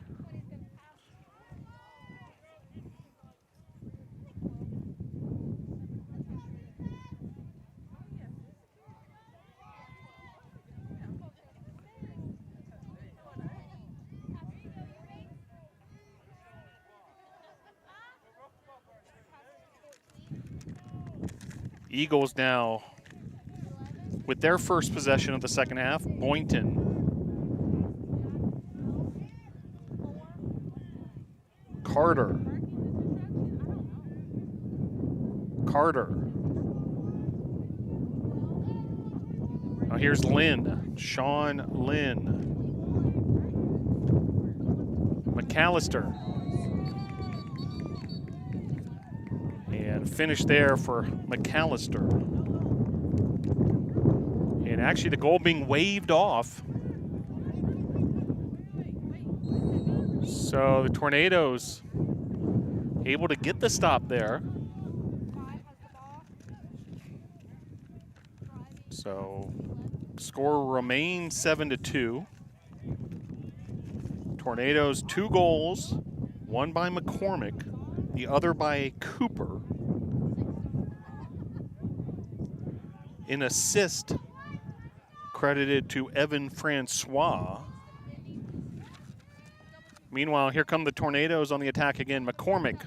Eagles now with their first possession of the second half. Boynton. Carter. Now here's Lynn. Sean Lynn. McAllister. And finish there for McAllister. And actually the goal being waved off. So the Tornadoes able to get the stop there. So score remains 7-2. Tornadoes 2 goals, one by McCormick, the other by Cooper. An assist credited to Evan Francois. Meanwhile, here come the Tornadoes on the attack again. McCormick,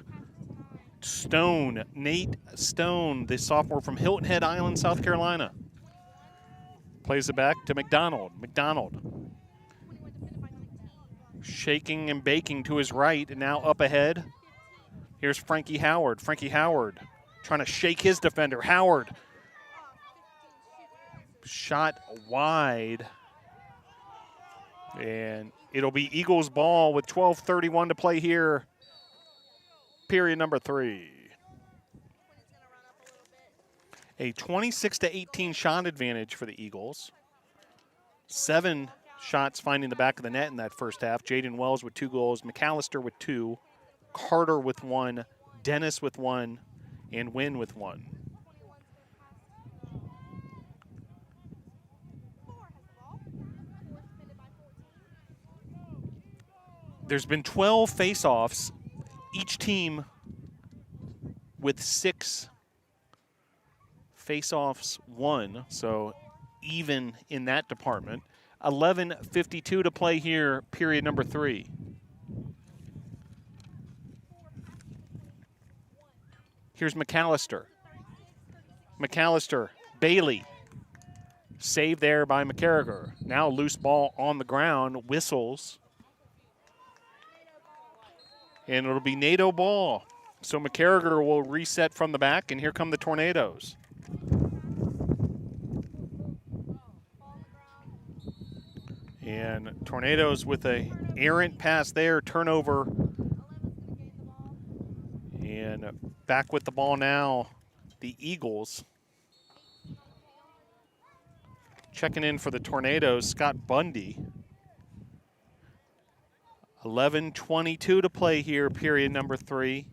Stone, Nate Stone, the sophomore from Hilton Head Island, South Carolina. Plays it back to McDonald. McDonald shaking and baking to his right, and now up ahead. Here's Frankie Howard. Frankie Howard trying to shake his defender. Howard. Shot wide. And it'll be Eagles ball with 12:31 to play here. Period number 3. A 26-18 shot advantage for the Eagles. 7 shots finding the back of the net in that first half. Jaden Wells with 2 goals, McAllister with 2, Carter with 1, Dennis with 1, and Wynn with 1. There's been 12 face-offs, each team with 6 face-offs won, so even in that department. 11:52 to play here, period number 3. Here's McAllister. McAllister, Bailey. Save there by McCarriger. Now loose ball on the ground, whistles. And it'll be NATO ball. So McCarriger will reset from the back, and here come the Tornadoes. And Tornadoes with a errant pass there, turnover. And back with the ball now, the Eagles. Checking in for the Tornadoes, Scott Bundy. 11:22 to play here, period number 3.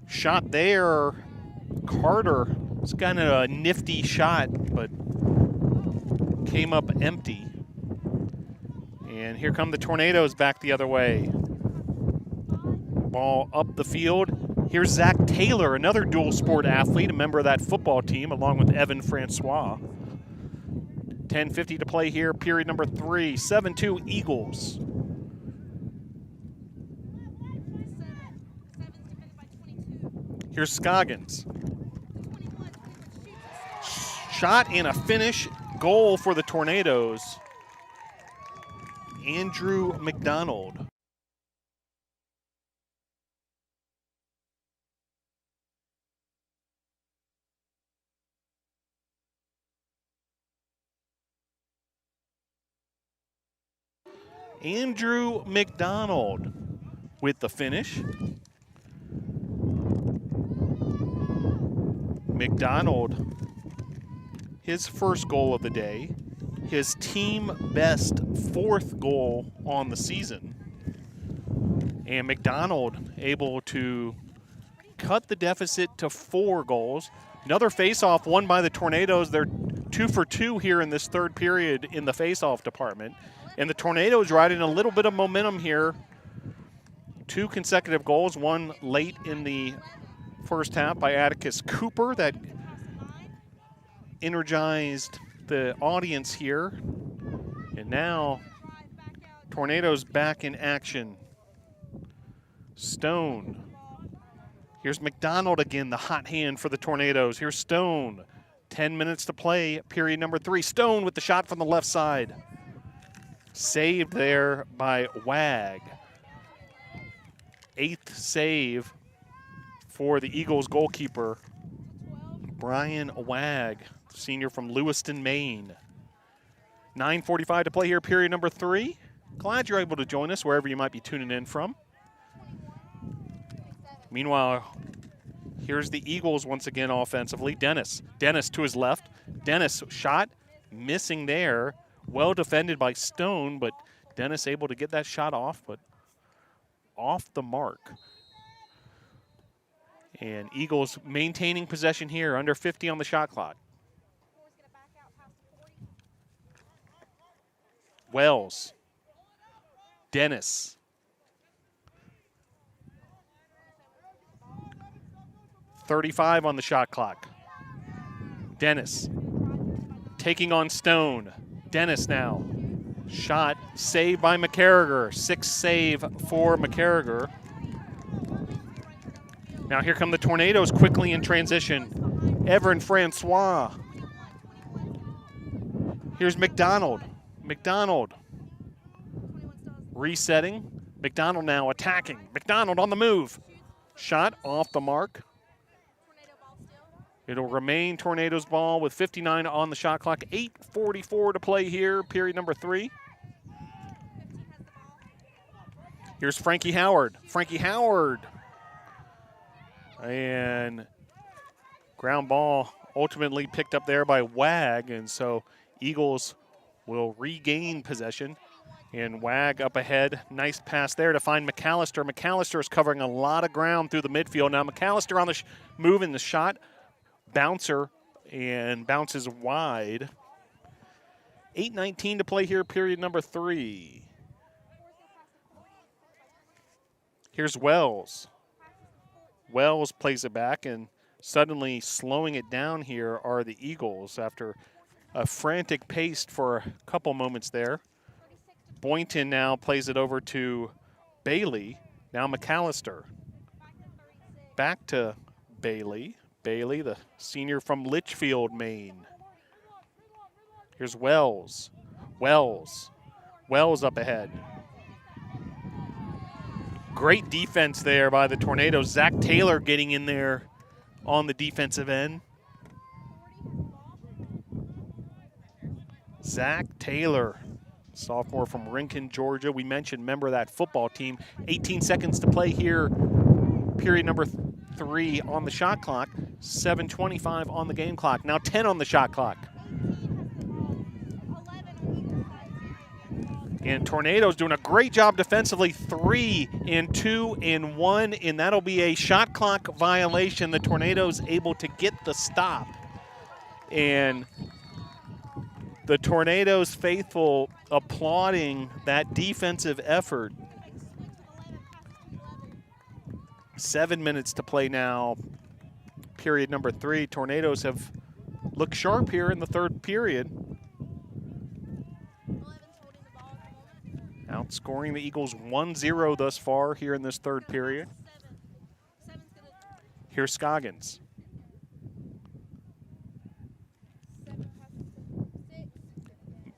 Shot there. Carter, it's kind of a nifty shot, but came up empty. And here come the Tornadoes back the other way. Ball up the field. Here's Zach Taylor, another dual sport athlete, a member of that football team, along with Evan Francois. 10:50 to play here, period number 3. 7-2 Eagles. Here's Scoggins. Shot and a finish, goal for the Tornadoes. Andrew McDonald. Andrew McDonald with the finish. McDonald, his first goal of the day, his team best 4th goal on the season. And McDonald able to cut the deficit to 4 goals. Another faceoff won by the Tornadoes. They're 2 for 2 here in this third period in the faceoff department. And the Tornadoes riding a little bit of momentum here. 2 consecutive goals, one late in the first half by Atticus Cooper that energized the audience here. And now Tornadoes back in action. Stone. Here's McDonald again, the hot hand for the Tornadoes. Here's Stone. 10 minutes to play, period number 3. Stone with the shot from the left side. Saved there by Wag. 8th save for the Eagles goalkeeper, Brian Wag, senior from Lewiston, Maine. 9:45 to play here, period number 3. Glad you're able to join us wherever you might be tuning in from. Meanwhile, here's the Eagles once again offensively. Dennis to his left. Dennis shot, missing there. Well defended by Stone, but Dennis able to get that shot off, but off the mark. And Eagles maintaining possession here, under 50 on the shot clock. Wells. Dennis. .35 on the shot clock. Dennis taking on Stone. Dennis now. Shot saved by McCarriger. 6th save for McCarriger. Now here come the Tornadoes quickly in transition. Evan Francois. Here's McDonald. McDonald resetting. McDonald now attacking. McDonald on the move. Shot off the mark. It'll remain Tornadoes ball with 59 on the shot clock. 8:44 to play here, period number 3. Here's Frankie Howard. Frankie Howard. And ground ball ultimately picked up there by Wag, and so Eagles will regain possession. And Wag up ahead. Nice pass there to find McAllister. McAllister is covering a lot of ground through the midfield. Now McAllister on the move in the shot. Bouncer and bounces wide. 8:19 to play here, period number 3. Here's Wells. Wells plays it back, and suddenly slowing it down here are the Eagles after a frantic pace for a couple moments there. Boynton now plays it over to Bailey. Now McAllister. Back to Bailey. Bailey, the senior from Litchfield, Maine. Here's Wells. Wells up ahead. Great defense there by the Tornadoes. Zach Taylor getting in there on the defensive end. Zach Taylor, sophomore from Rincon, Georgia. We mentioned member of that football team. 18 seconds to play here. Period number 3 on the shot clock. 7:25 on the game clock. Now 10 on the shot clock. And Tornadoes doing a great job defensively. 3 and 2 and 1, and that'll be a shot clock violation. The Tornadoes able to get the stop. And the Tornadoes faithful applauding that defensive effort. 7 minutes to play now. Period number 3. Tornadoes have looked sharp here in the third period. Outscoring the Eagles 1-0 thus far here in this third period. Here's Scoggins.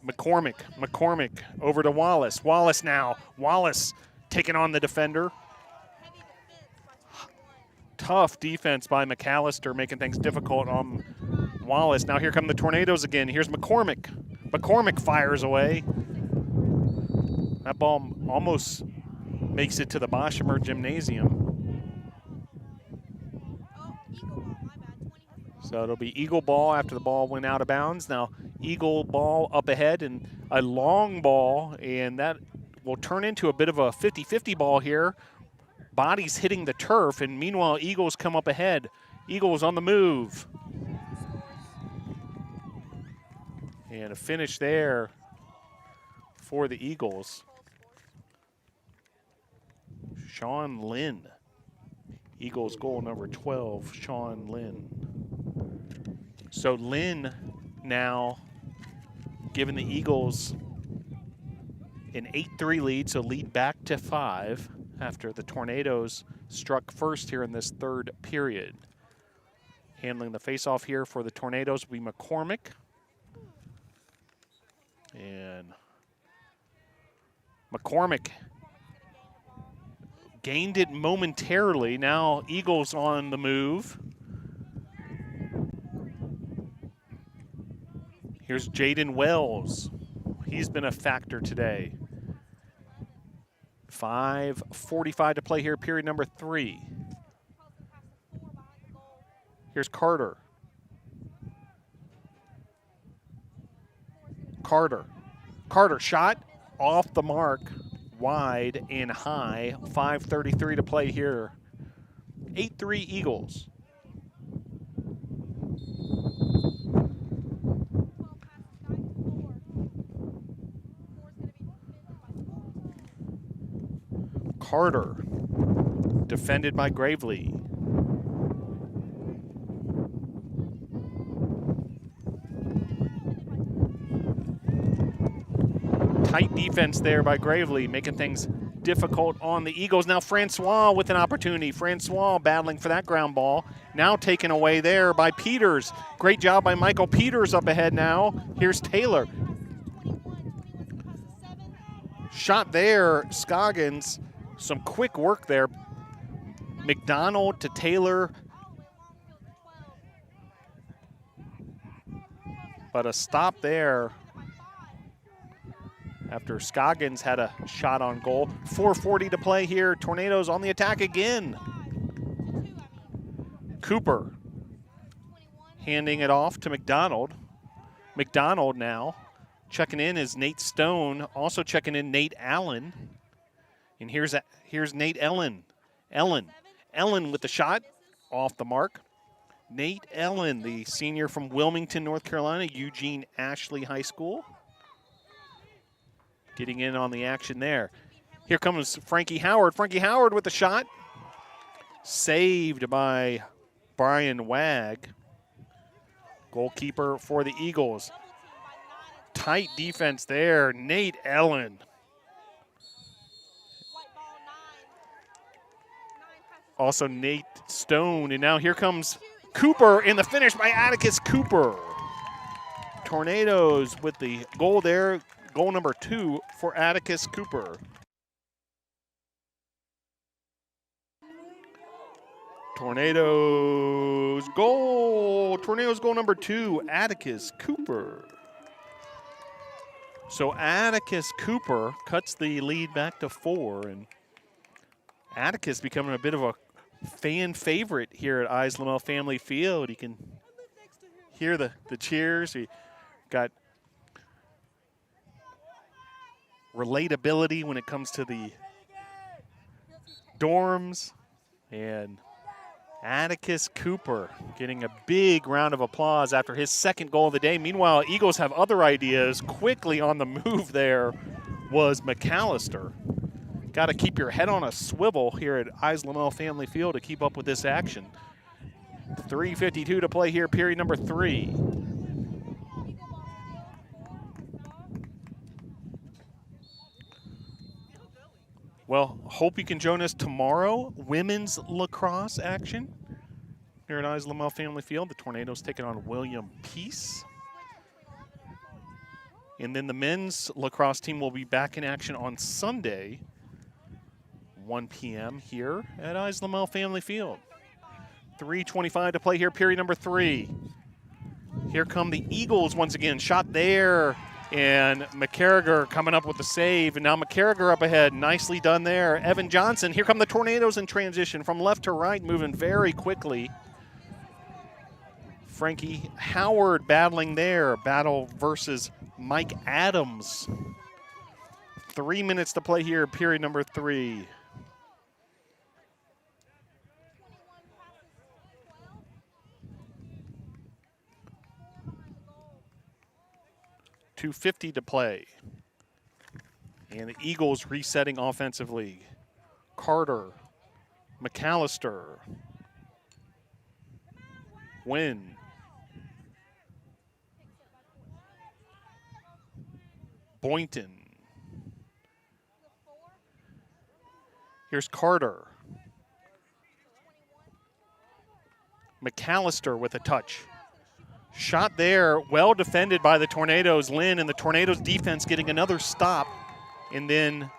McCormick over to Wallace. Wallace now. Wallace taking on the defender. Tough defense by McAllister, making things difficult on Wallace. Now here come the Tornadoes again. Here's McCormick. McCormick fires away. That ball almost makes it to the Boshemer Gymnasium. So it'll be Eagle ball after the ball went out of bounds. Now Eagle ball up ahead and a long ball, and that will turn into a bit of a 50-50 ball here. Bodies hitting the turf, and meanwhile Eagles come up ahead. Eagles on the move. And a finish there for the Eagles. Sean Lynn. Eagles goal number 12, Sean Lynn. So Lynn now giving the Eagles an 8-3 lead, so lead back to 5 after the Tornadoes struck first here in this third period. Handling the faceoff here for the Tornadoes will be McCormick. And McCormick gained it momentarily. Now Eagles on the move. Here's Jaden Wells. He's been a factor today. 5:45 to play here, period number 3. Here's Carter. Carter shot off the mark, wide and high. 5:33 to play here. 8-3 Eagles. Carter, defended by Gravely. Tight defense there by Gravely, making things difficult on the Eagles. Now Francois with an opportunity. Francois battling for that ground ball. Now taken away there by Peters. Great job by Michael Peters up ahead now. Here's Taylor. Shot there, Scoggins. Some quick work there. McDonald to Taylor. But a stop there after Scoggins had a shot on goal. 4:40 to play here. Tornadoes on the attack again. Cooper handing it off to McDonald. McDonald now checking in is Nate Stone. Also checking in Nate Allen. And here's Nate Ellen. Ellen with the shot off the mark. Nate Ellen, the senior from Wilmington, North Carolina, Eugene Ashley High School. Getting in on the action there. Here comes Frankie Howard. Frankie Howard with the shot. Saved by Brian Wagg. Goalkeeper for the Eagles. Tight defense there. Nate Ellen. Also Nate Stone. And now here comes Cooper in the finish by Atticus Cooper. Tornadoes with the goal there. Goal number 2 for Atticus Cooper. Tornadoes goal. Tornadoes goal number 2, Atticus Cooper. So Atticus Cooper cuts the lead back to 4, and Atticus becoming a bit of a fan favorite here at Islamel Family Field. You can hear the cheers. We got relatability when it comes to the dorms, and Atticus Cooper getting a big round of applause after his second goal of the day. Meanwhile, Eagles have other ideas. Quickly on the move there was McAllister. Got to keep your head on a swivel here at Islamel Family Field to keep up with this action. 3:52 to play here, period number 3. Well, hope you can join us tomorrow. Women's lacrosse action here at Islamel Family Field. The Tornadoes taking on William Peace. And then the men's lacrosse team will be back in action on Sunday, 1 p.m. here at Islamel Family Field. 3:25 to play here, period number 3. Here come the Eagles once again. Shot there. And McCarriger coming up with the save. And now McCarriger up ahead. Nicely done there. Evan Johnson. Here come the Tornadoes in transition from left to right, moving very quickly. Frankie Howard battling there. Battle versus Mike Adams. 3 minutes to play here, period number 3. .250 to play. And the Eagles resetting offensively. Carter, McAllister, Wynn, Boynton. Here's Carter. McAllister with a touch. Shot there, well defended by the Tornadoes. Lynn and the Tornadoes defense getting another stop. And then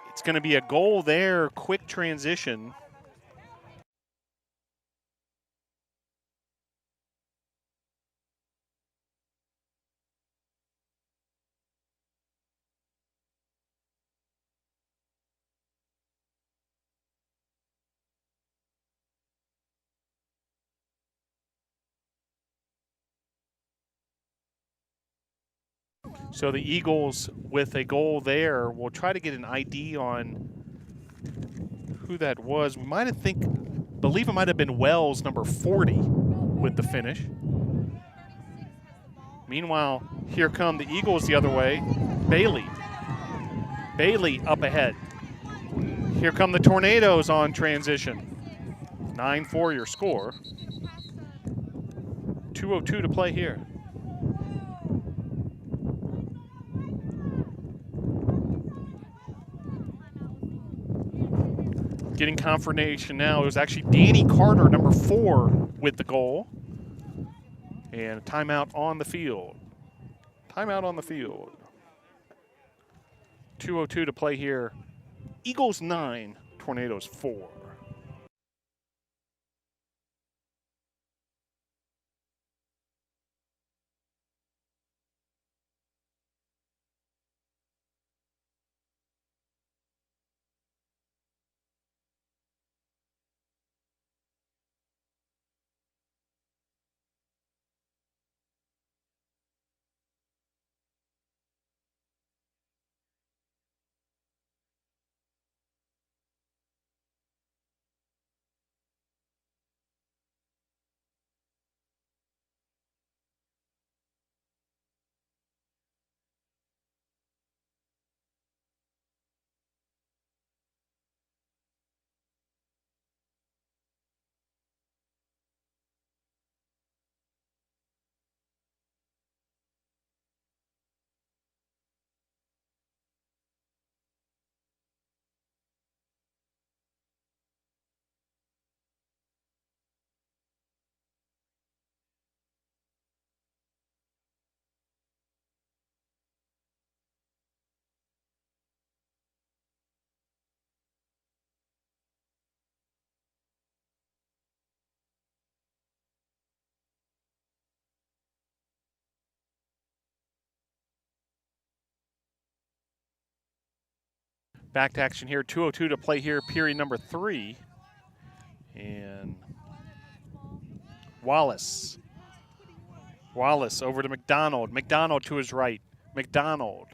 it's going to be a goal there, quick transition. So the Eagles with a goal there. We'll try to get an ID on who that was. We might have believe it might have been Wells, number 40, with the finish. Meanwhile, here come the Eagles the other way. Bailey up ahead. Here come the Tornadoes on transition. 9-4 your score. 2:02 to play here. Getting confirmation now. It was actually Danny Carter, number 4, with the goal. And a timeout on the field. Timeout on the field. 2:02 to play here. Eagles 9, Tornadoes 4. Back to action here. 2:02 to play here, period number 3. And Wallace over to McDonald. McDonald to his right. McDonald.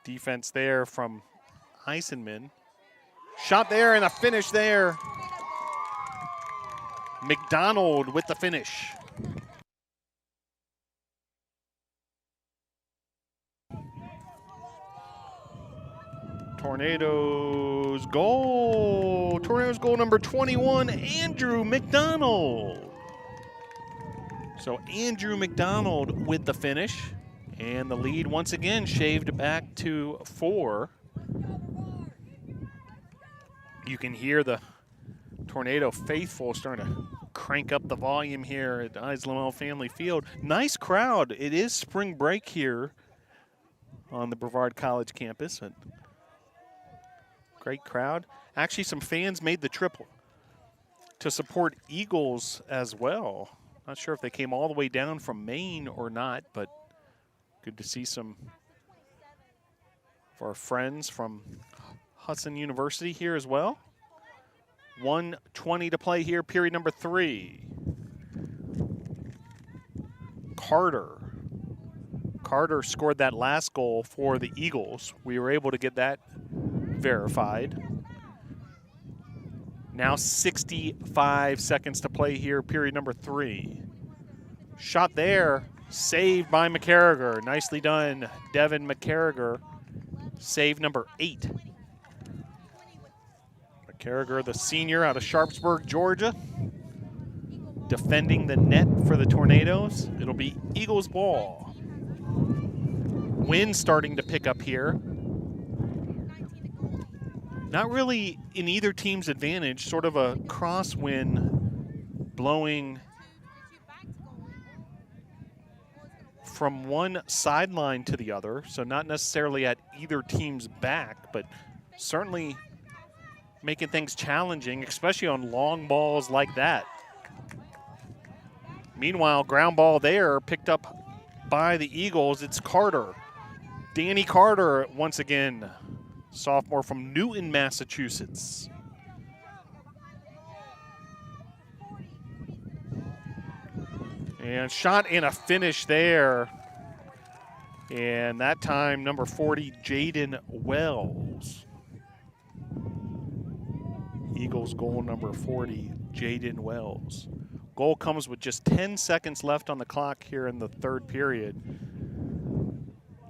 Defense there from Eisenman. Shot there and a finish there. McDonald with the finish. Tornadoes goal. Tornadoes goal number 21, Andrew McDonald. So Andrew McDonald with the finish. And the lead once again shaved back to 4. You can hear the Tornado faithful starting to crank up the volume here at Islamel Family Field. Nice crowd. It is spring break here on the Brevard College campus. Great crowd. Actually, some fans made the trip to support Eagles as well. Not sure if they came all the way down from Maine or not, but good to see some of our friends from Husson University here as well. 1:20 to play here, period number 3. Carter scored that last goal for the Eagles. We were able to get that verified. Now 65 seconds to play here, period number 3. Shot there, saved by McCarriger. Nicely done, Devin McCarriger. Save number 8. McCarriger, the senior out of Sharpsburg, Georgia, defending the net for the Tornadoes. It'll be Eagles ball. Wind starting to pick up here. Not really in either team's advantage, sort of a crosswind blowing from one sideline to the other, so not necessarily at either team's back, but certainly making things challenging, especially on long balls like that. Meanwhile, ground ball there picked up by the Eagles. It's Carter. Danny Carter once again, sophomore from Newton, Massachusetts. And shot and a finish there. And that time, number 40, Jaden Wells. Eagles goal number 40, Jaden Wells. Goal comes with just 10 seconds left on the clock here in the third period.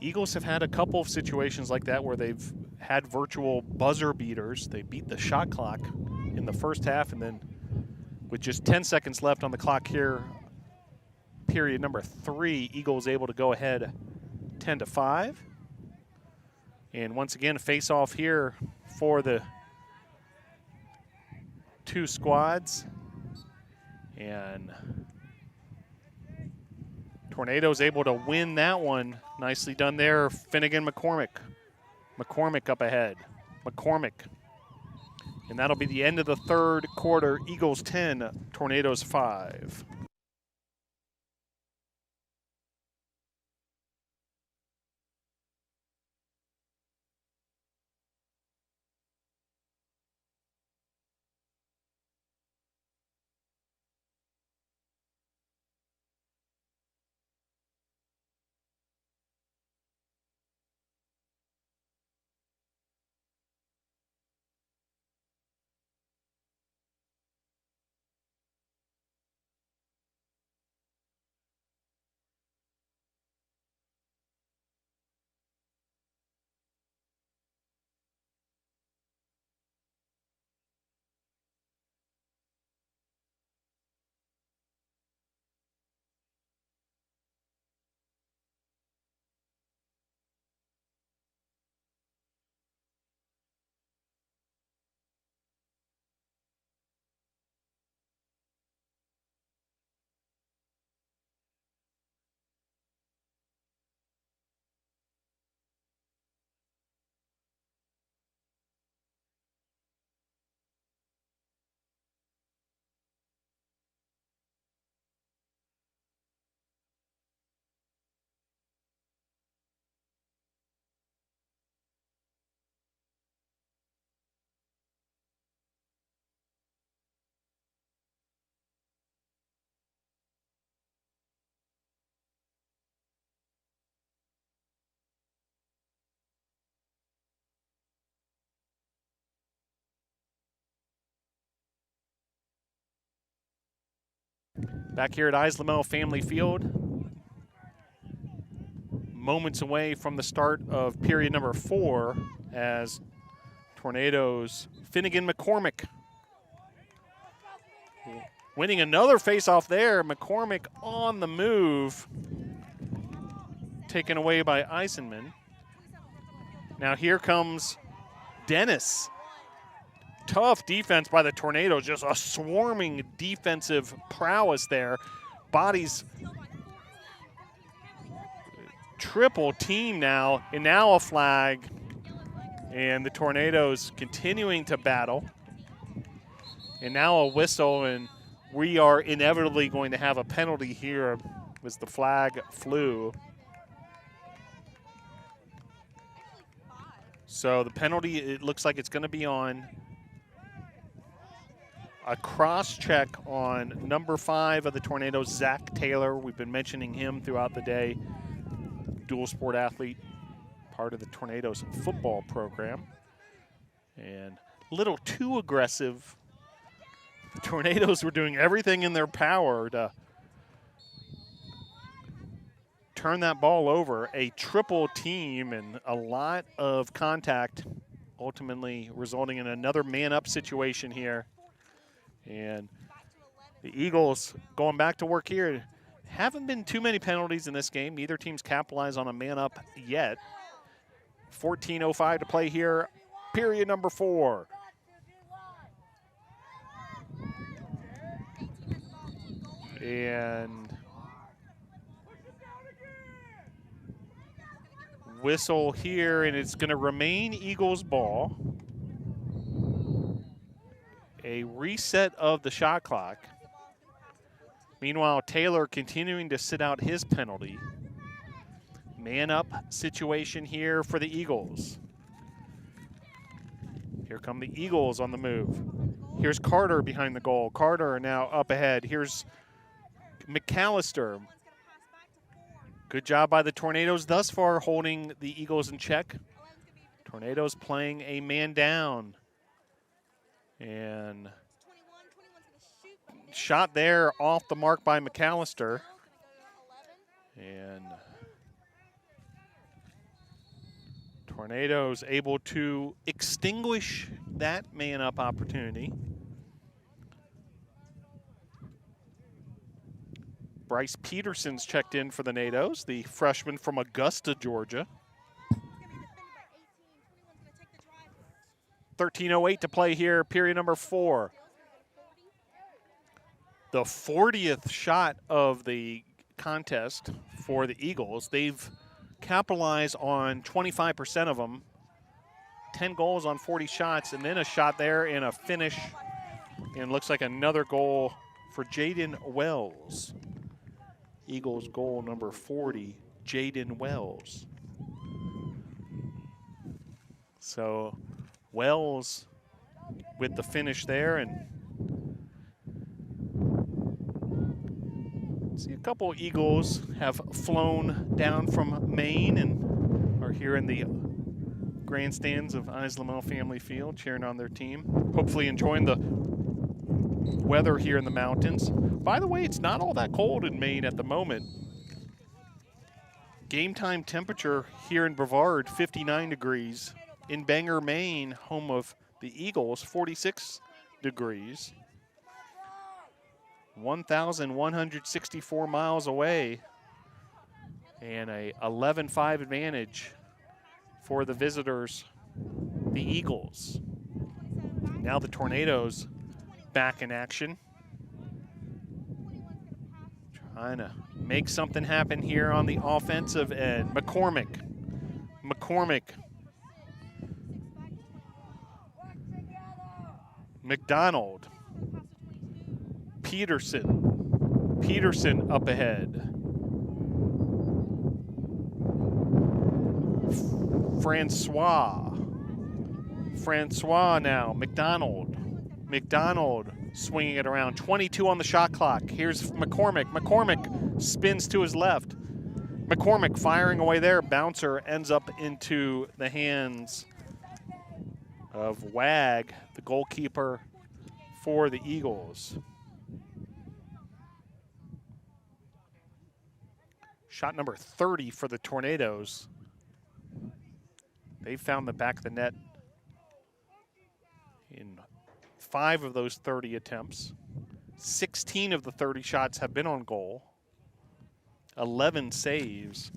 Eagles have had a couple of situations like that where they've had virtual buzzer beaters. They beat the shot clock in the first half, and then with just 10 seconds left on the clock here, period number 3, Eagles able to go ahead 10-5. And once again, face off here for the two squads. And Tornadoes able to win that one. Nicely done there, Finnegan McCormick. McCormick up ahead. McCormick. And that'll be the end of the third quarter. Eagles 10, Tornadoes 5. Back here at Islamel Family Field, moments away from the start of period number 4 as Tornadoes Finnegan McCormick winning another faceoff there. McCormick on the move, taken away by Eisenman. Now here comes Dennis. Tough defense by the Tornadoes, just a swarming defensive prowess there. Bodies triple team now, and now a flag. And the Tornadoes continuing to battle. And now a whistle, and we are inevitably going to have a penalty here as the flag flew. So the penalty, it looks like it's going to be on a cross-check on number 5 of the Tornadoes, Zach Taylor. We've been mentioning him throughout the day. Dual sport athlete, part of the Tornadoes football program. And a little too aggressive. The Tornadoes were doing everything in their power to turn that ball over. A triple team and a lot of contact, ultimately resulting in another man-up situation here. And the Eagles going back to work here. Haven't been too many penalties in this game. Neither team's capitalized on a man-up yet. 14:05 to play here, period number 4. And whistle here, and it's going to remain Eagles ball. A reset of the shot clock. Meanwhile, Taylor continuing to sit out his penalty. Man up situation here for the Eagles. Here come the Eagles on the move. Here's Carter behind the goal. Carter now up ahead. Here's McAllister. Good job by the Tornadoes thus far holding the Eagles in check. Tornadoes playing a man down. And shot there off the mark by McAllister. And Tornadoes able to extinguish that man-up opportunity. Bryce Peterson's checked in for the Nados, the freshman from Augusta, Georgia. 13:08 to play here, period number 4. The 40th shot of the contest for the Eagles. They've capitalized on 25% of them. 10 goals on 40 shots, and then a shot there and a finish. And looks like another goal for Jaden Wells. Eagles goal number 40, Jaden Wells. So Wells with the finish there, and see a couple Eagles have flown down from Maine and are here in the grandstands of Islamel Family Field cheering on their team. Hopefully enjoying the weather here in the mountains. By the way, it's not all that cold in Maine at the moment. Game time temperature here in Brevard, 59 degrees. In Bangor, Maine, home of the Eagles, 46 degrees. 1,164 miles away, and a 11-5 advantage for the visitors, the Eagles. Now the Tornadoes back in action. Trying to make something happen here on the offensive end. McCormick. McDonald. Peterson up ahead. Francois now. McDonald swinging it around. 22 on the shot clock. Here's McCormick. McCormick spins to his left. McCormick firing away there. Bouncer ends up into the hands of Wag, the goalkeeper for the Eagles. Shot number 30 for the Tornadoes. They found the back of the net in 5 of those 30 attempts. 16 of the 30 shots have been on goal. 11 saves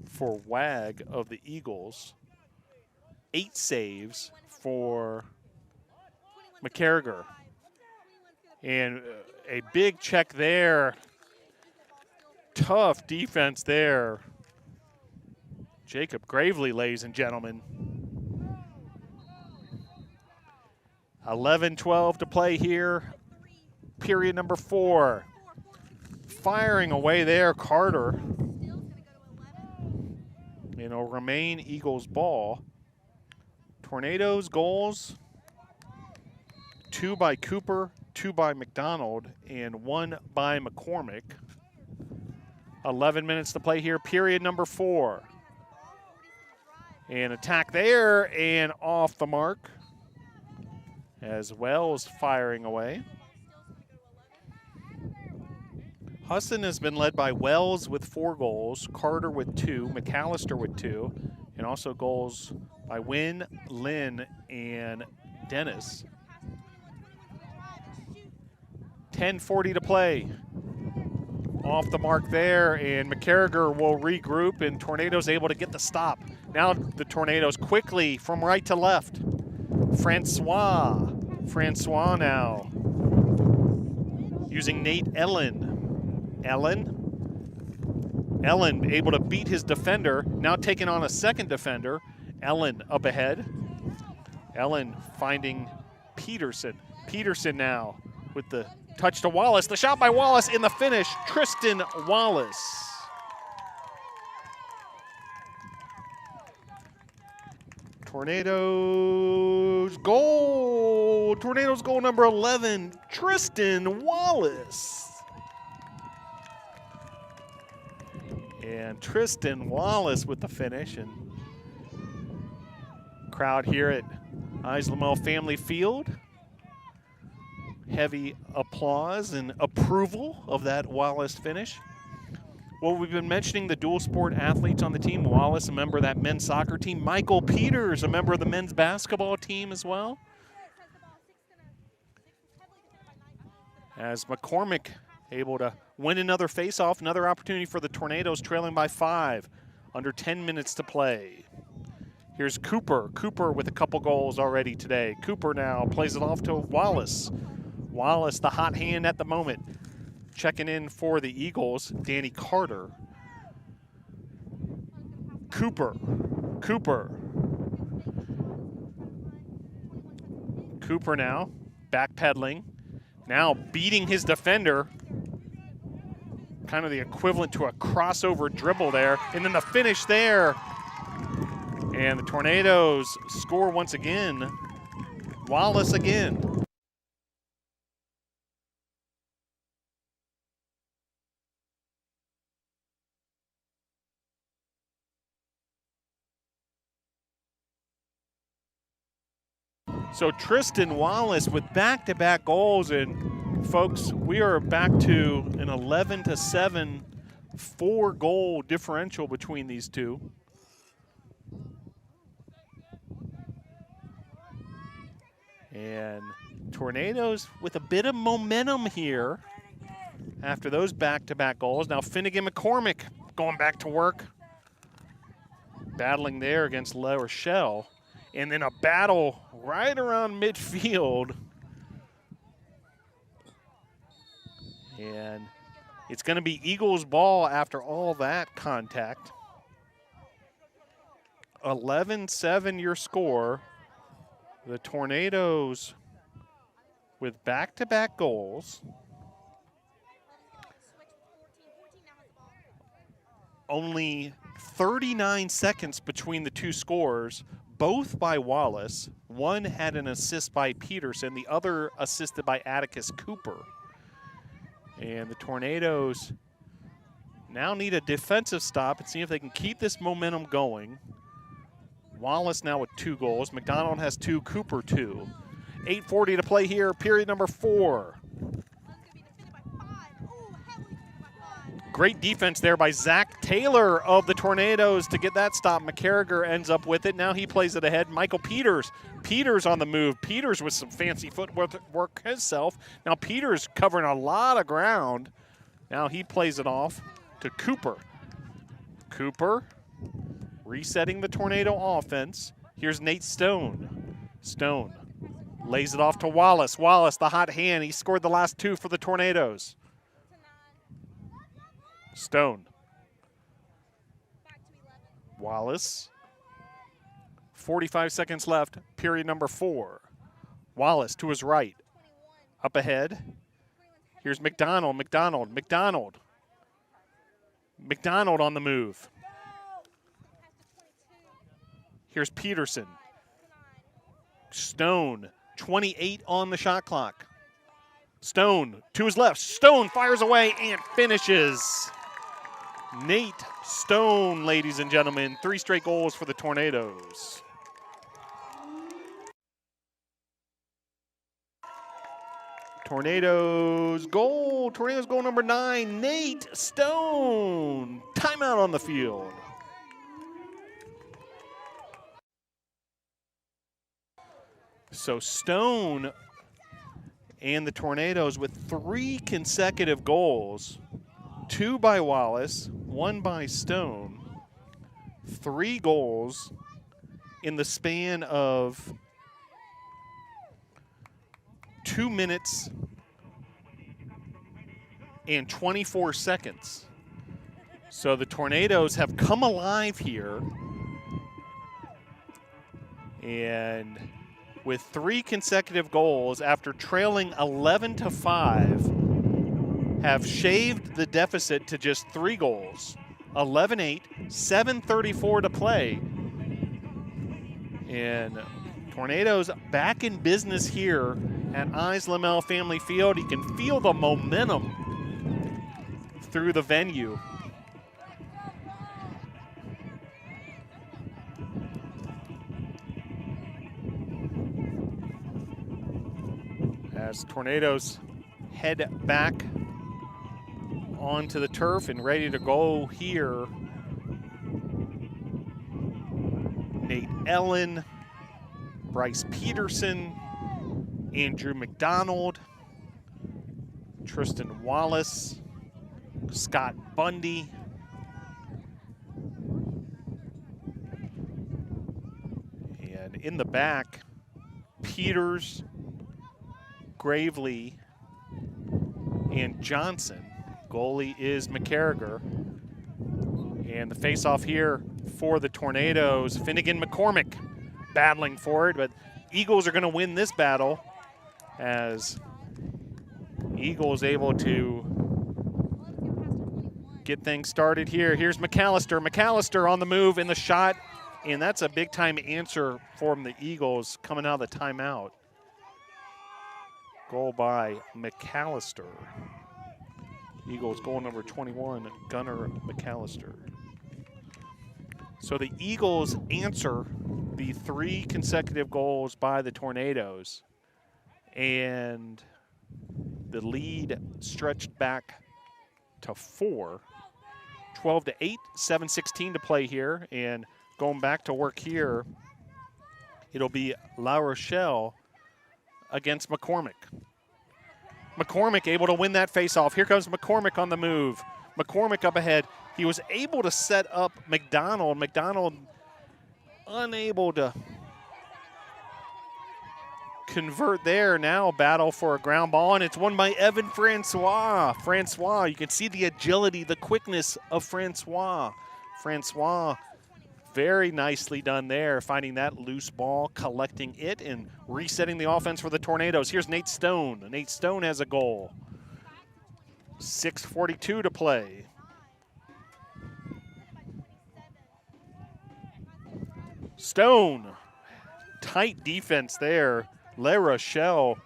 for Wag of the Eagles. 8 saves for McCarriger. And a big check there. Tough defense there. Jacob Gravely, ladies and gentlemen. 11-12 to play here. Period number 4. Firing away there, Carter. It'll remain Eagles ball. Tornadoes goals. 2 by Cooper, 2 by McDonald, and 1 by McCormick. 11 minutes to play here, period number 4. And attack there and off the mark as Wells firing away. Husson has been led by Wells with 4 goals, Carter with 2, McAllister with 2, and also goals by Wynn, Lynn, and Dennis. 10:40 to play. Off the mark there, and McCarriger will regroup, and Tornadoes able to get the stop. Now the Tornadoes quickly from right to left. Francois now using Nate Ellen. Ellen able to beat his defender, now taking on a second defender. Ellen up ahead. Ellen finding Peterson. Peterson now with the touch to Wallace. The shot by Wallace in the finish, Tristan Wallace. Tornadoes goal. Tornadoes goal number 11, Tristan Wallace. And Tristan Wallace with the finish. And crowd here at Islamel Family Field. Heavy applause and approval of that Wallace finish. Well, we've been mentioning the dual sport athletes on the team. Wallace, a member of that men's soccer team. Michael Peters, a member of the men's basketball team as well. As McCormick able to win another faceoff, another opportunity for the Tornadoes, trailing by 5. Under 10 minutes to play. Here's Cooper. Cooper with a couple goals already today. Cooper now plays it off to Wallace. Wallace, the hot hand at the moment. Checking in for the Eagles, Danny Carter. Cooper. Cooper now, backpedaling. Now beating his defender. Kind of the equivalent to a crossover dribble there. And then the finish there. And the Tornadoes score once again. Wallace again. So Tristan Wallace with back-to-back goals, and folks, we are back to an 11-7 4-goal differential between these two. And Tornadoes with a bit of momentum here after those back-to-back goals. Now Finnegan McCormick going back to work, battling there against La Rochelle. And then a battle right around midfield. And it's going to be Eagles ball after all that contact. 11-7 your score. The Tornadoes with back-to-back goals. Only 39 seconds between the two scores. Both by Wallace. One had an assist by Peterson, the other assisted by Atticus Cooper. And the Tornadoes now need a defensive stop and see if they can keep this momentum going. Wallace now with 2 goals. McDonald has 2, Cooper 2. 8:40 to play here, period number 4. Great defense there by Zach Taylor of the Tornadoes to get that stop. McCarriger ends up with it. Now he plays it ahead. Michael Peters. Peters on the move. Peters with some fancy footwork himself. Now Peters covering a lot of ground. Now he plays it off to Cooper. Cooper resetting the Tornado offense. Here's Nate Stone. Stone lays it off to Wallace. Wallace, the hot hand. He scored the last 2 for the Tornadoes. Stone. Wallace. 45 seconds left, period number 4. Wallace to his right. Up ahead. Here's McDonald. McDonald on the move. Here's Peterson. Stone, 28 on the shot clock. Stone to his left. Stone fires away and finishes. Nate Stone, ladies and gentlemen, 3 straight goals for the Tornadoes. Tornadoes goal number 9, Nate Stone. Timeout on the field. So Stone and the Tornadoes with 3 consecutive goals. 2 by Wallace, 1 by Stone. 3 goals in the span of 2 minutes and 24 seconds. So the Tornadoes have come alive here. And with 3 consecutive goals after trailing 11-5, have shaved the deficit to just 3 goals. 11-8, 7:34 to play. And Tornadoes back in business here at Lamel Family Field. You can feel the momentum through the venue. As Tornadoes head back onto the turf and ready to go here. Nate Ellen, Bryce Peterson, Andrew McDonald, Tristan Wallace, Scott Bundy, and in the back, Peters, Gravely, and Johnson. Goalie is McCarriger. And the face-off here for the Tornadoes, Finnegan McCormick battling for it, but Eagles are going to win this battle as Eagles able to get things started here. Here's McAllister. McAllister on the move in the shot, and that's a big-time answer from the Eagles coming out of the timeout. Goal by McAllister. Eagles goal number 21, Gunnar McAllister. So the Eagles answer the 3 consecutive goals by the Tornadoes, and the lead stretched back to 4. 12-8, 7:16 to play here, and going back to work here, it'll be La Rochelle against McCormick. McCormick able to win that faceoff. Here comes McCormick on the move. McCormick up ahead. He was able to set up McDonald. McDonald unable to convert there. Now battle for a ground ball, and it's won by Evan Francois. Francois, you can see the agility, the quickness of Francois. Francois, very nicely done there, finding that loose ball, collecting it, and resetting the offense for the Tornadoes. Here's Nate Stone. Nate Stone has a goal. 6:42 to play. Stone, tight defense there. La Rochelle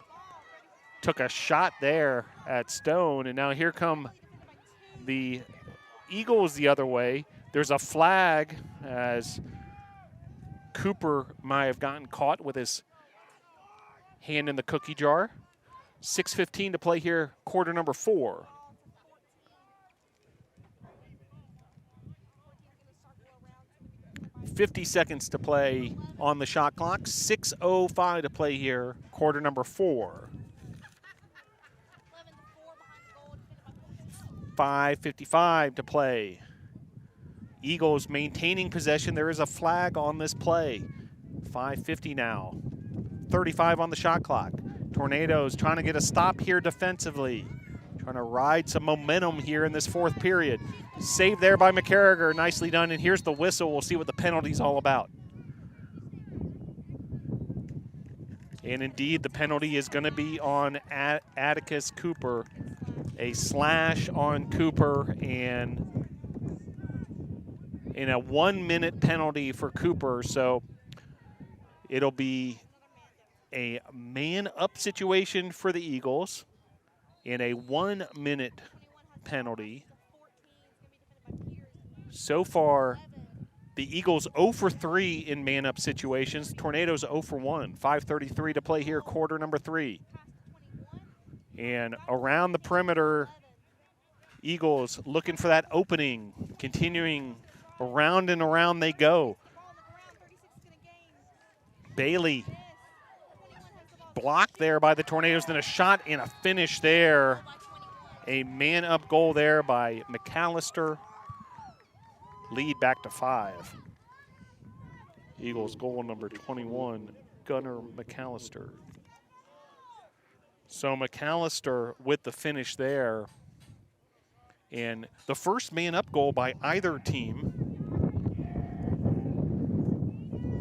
took a shot there at Stone, and now here come the Eagles the other way. There's a flag as Cooper might have gotten caught with his hand in the cookie jar. 6:15 to play here, quarter number 4. 50 seconds to play on the shot clock. 6:05 to play here, quarter number 4. 5:55 to play. Eagles maintaining possession. There is a flag on this play. 5:50 now. 35 on the shot clock. Tornadoes trying to get a stop here defensively. Trying to ride some momentum here in this 4th period. Saved there by McCarriger. Nicely done. And here's the whistle. We'll see what the penalty's all about. And indeed, the penalty is going to be on Atticus Cooper. A slash on Cooper and in a 1-minute penalty for Cooper. So it'll be a man-up situation for the Eagles and a 1-minute penalty. So far, the Eagles 0 for 3 in man-up situations. Tornadoes 0 for 1. 5:33 to play here, quarter number 3. And around the perimeter, Eagles looking for that opening, continuing around and around they go. Bailey blocked there by the Tornadoes, then a shot and a finish there. A man-up goal there by McAllister. Lead back to 5. Eagles goal number 21, Gunnar McAllister. So McAllister with the finish there. And the first man-up goal by either team.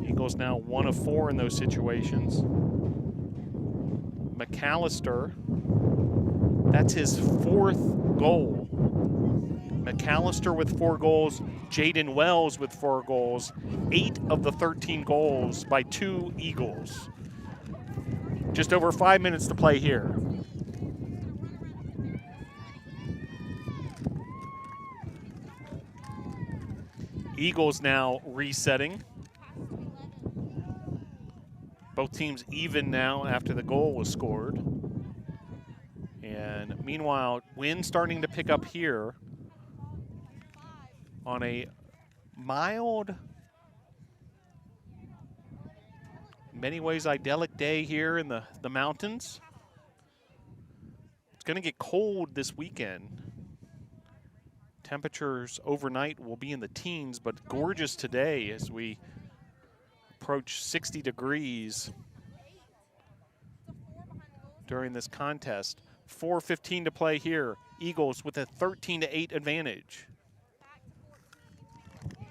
Eagles now 1 of 4 in those situations. McAllister, that's his 4th goal. McAllister with 4 goals, Jaden Wells with 4 goals, 8 of the 13 goals by 2 Eagles. Just over 5 minutes to play here. Eagles now resetting. Both teams even now after the goal was scored. And meanwhile, wind starting to pick up here on a mild, in many ways idyllic day here in the mountains. It's going to get cold this weekend. Temperatures overnight will be in the teens, but gorgeous today as we approach 60 degrees during this contest. 4:15 to play here. Eagles with a 13-8 advantage.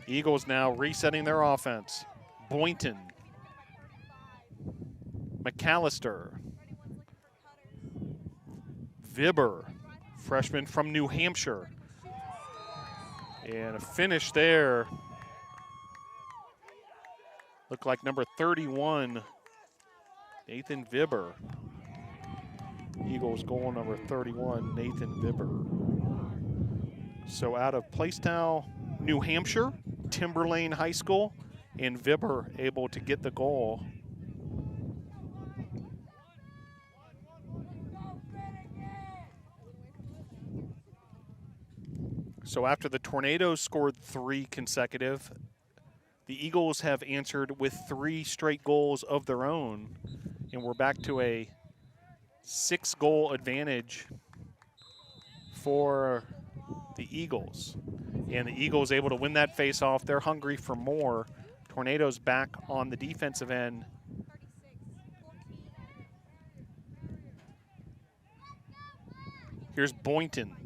Eagles now resetting their offense. Boynton, McAllister, Vibber, freshman from New Hampshire. And a finish there. Looked like number 31, Nathan Vibber. Eagles goal number 31, Nathan Vibber. So out of Placetown, New Hampshire, Timberlane High School, and Vibber able to get the goal. So after the Tornadoes scored 3 consecutive, the Eagles have answered with 3 straight goals of their own, and we're back to a 6-goal advantage for the Eagles. And the Eagles able to win that face-off. They're hungry for more. Tornadoes back on the defensive end. Here's Boynton.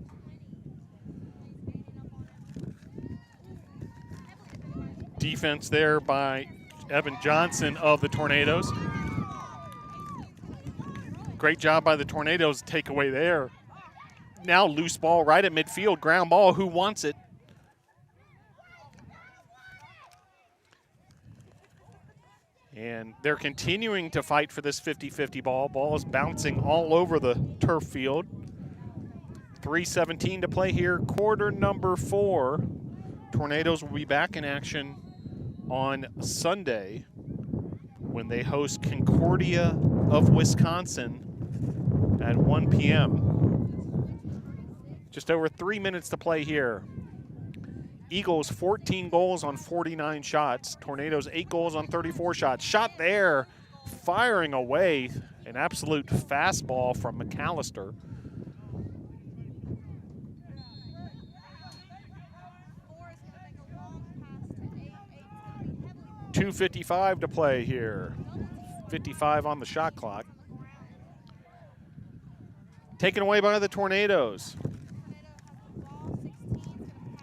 Defense there by Evan Johnson of the Tornadoes. Great job by the Tornadoes, takeaway there. Now loose ball right at midfield, ground ball, who wants it? And they're continuing to fight for this 50-50 ball. Ball is bouncing all over the turf field. 3:17 to play here, quarter number 4. Tornadoes will be back in action on Sunday when they host Concordia of Wisconsin at 1 p.m. Just over 3 minutes to play here. Eagles 14 goals on 49 shots. Tornadoes 8 goals on 34 shots. Shot there, firing away, an absolute fastball from McAllister. .255 to play here. 55 on the shot clock. Taken away by the Tornadoes.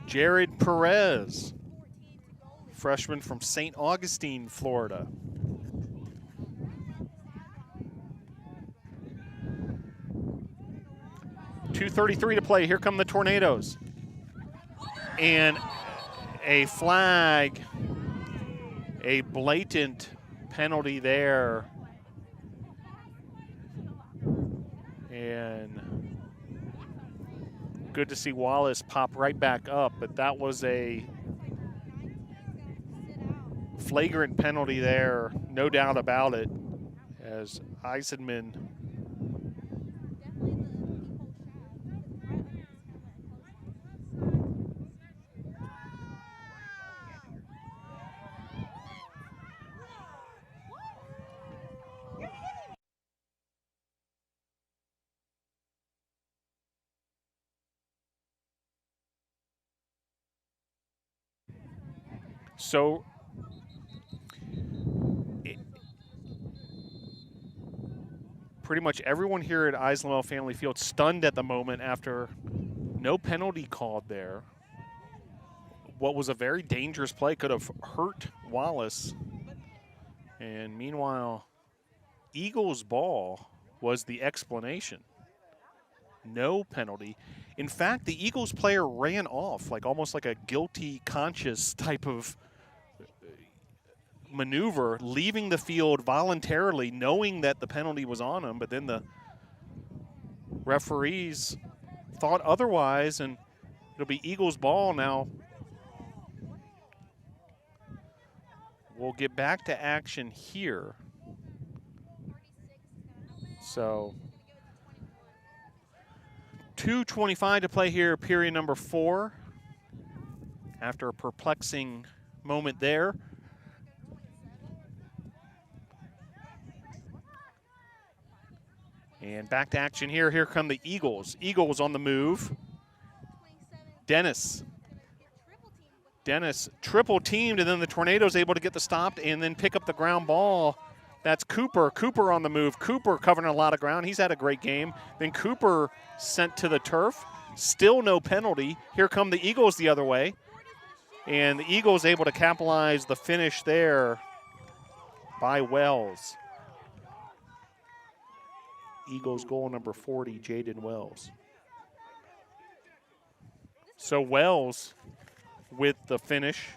Jared Perez, freshman from St. Augustine, Florida. .233 to play. Here come the Tornadoes. And a flag, a blatant penalty there. And good to see Wallace pop right back up, but that was a flagrant penalty there, no doubt about it, as Eisenman so pretty much everyone here at Eisenman Family Field stunned at the moment after no penalty called there. What was a very dangerous play, could have hurt Wallace. And meanwhile, Eagles ball was the explanation. No penalty. In fact, the Eagles player ran off, like almost like a guilty conscious type of maneuver, leaving the field voluntarily, knowing that the penalty was on him, but then the referees thought otherwise, and it'll be Eagles ball now. We'll get back to action here. So 2:25 to play here, period number 4. After a perplexing moment there. And back to action here. Here come the Eagles. Eagles on the move. Dennis triple teamed, and then the Tornadoes able to get the stop and then pick up the ground ball. That's Cooper. Cooper on the move. Cooper covering a lot of ground. He's had a great game. Then Cooper sent to the turf. Still no penalty. Here come the Eagles the other way. And the Eagles able to capitalize the finish there by Wells. Eagles goal number 40, Jaden Wells. So Wells with the finish.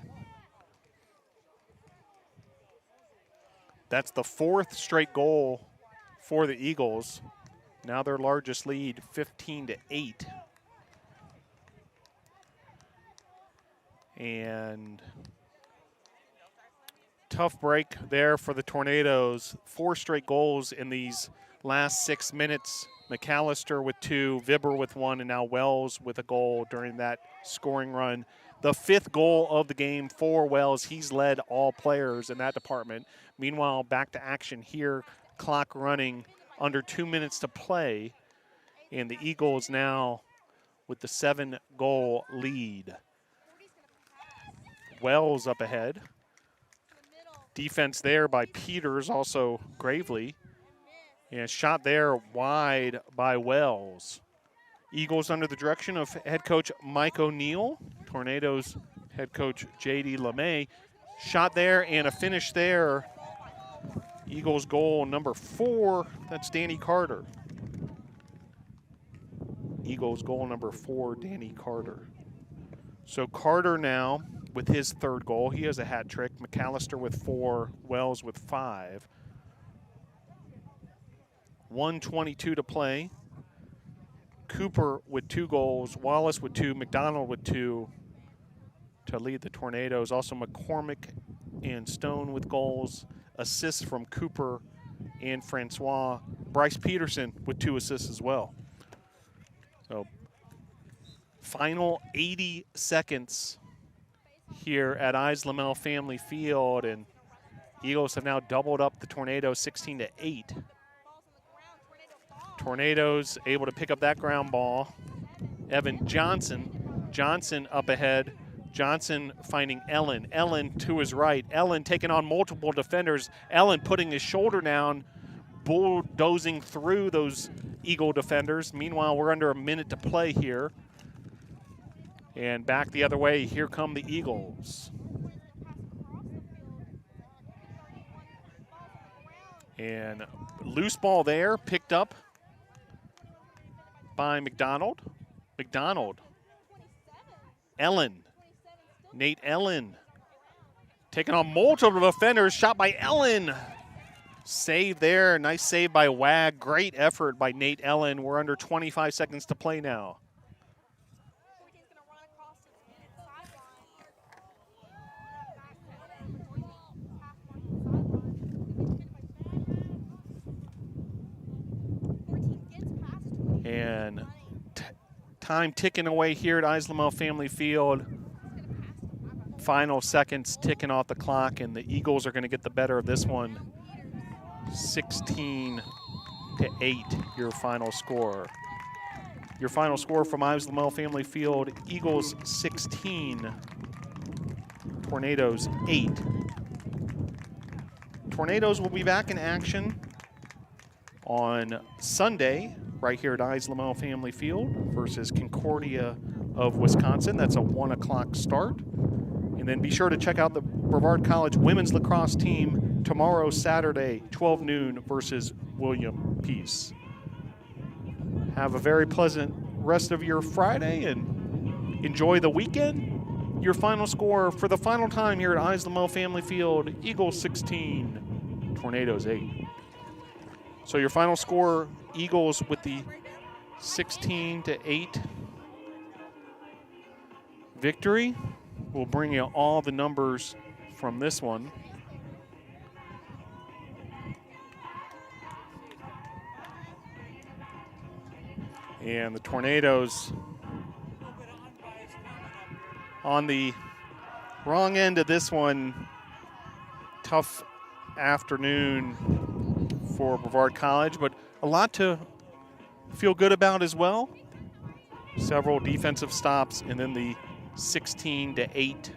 That's the 4th straight goal for the Eagles. Now their largest lead, 15-8. And tough break there for the Tornadoes. 4 straight goals in these last 6 minutes. McAllister with 2, Vibber with 1, and now Wells with a goal during that scoring run. The 5th goal of the game for Wells. He's led all players in that department. Meanwhile, back to action here. Clock running, under 2 minutes to play. And the Eagles now with the 7-goal lead. Wells up ahead. Defense there by Peters, also Gravely. And shot there wide by Wells. Eagles under the direction of head coach Mike O'Neill. Tornadoes head coach J.D. LeMay. Shot there and a finish there. Eagles goal number 4, that's Danny Carter. Eagles goal number 4, Danny Carter. So Carter now with his 3rd goal. He has a hat trick. McAllister with 4, Wells with 5. 1:22 to play. Cooper with 2 goals, Wallace with 2, McDonald with 2 to lead the Tornadoes. Also McCormick and Stone with goals. Assists from Cooper and Francois. Bryce Peterson with 2 assists as well. So final 80 seconds here at Lamel Family Field, and Eagles have now doubled up the Tornadoes 16-8. Tornadoes able to pick up that ground ball. Evan Johnson up ahead. Johnson finding Ellen. Ellen to his right. Ellen taking on multiple defenders. Ellen putting his shoulder down, bulldozing through those Eagle defenders. Meanwhile, we're under a minute to play here. And back the other way, here come the Eagles. And loose ball there, picked up by McDonald. Ellen. Nate Ellen. Taking on multiple defenders, shot by Ellen. Save there, nice save by Wag. Great effort by Nate Ellen. We're under 25 seconds to play now. And time ticking away here at Lamel Family Field. Final seconds ticking off the clock, and the Eagles are going to get the better of this one. 16-8, your final score. Your final score from Lamel Family Field: Eagles 16, Tornadoes 8. Tornadoes will be back in action on Sunday right here at Lamel Family Field versus Concordia of Wisconsin. That's a 1 o'clock start. And then be sure to check out the Brevard College women's lacrosse team tomorrow, Saturday, 12 noon versus William Peace. Have a very pleasant rest of your Friday and enjoy the weekend. Your final score for the final time here at Lamel Family Field: Eagles 16, Tornadoes 8. So your final score, Eagles with the 16-8 victory. We'll bring you all the numbers from this one. And the Tornadoes on the wrong end of this one. Tough afternoon for Brevard College, but a lot to feel good about as well. Several defensive stops, and then the 16-8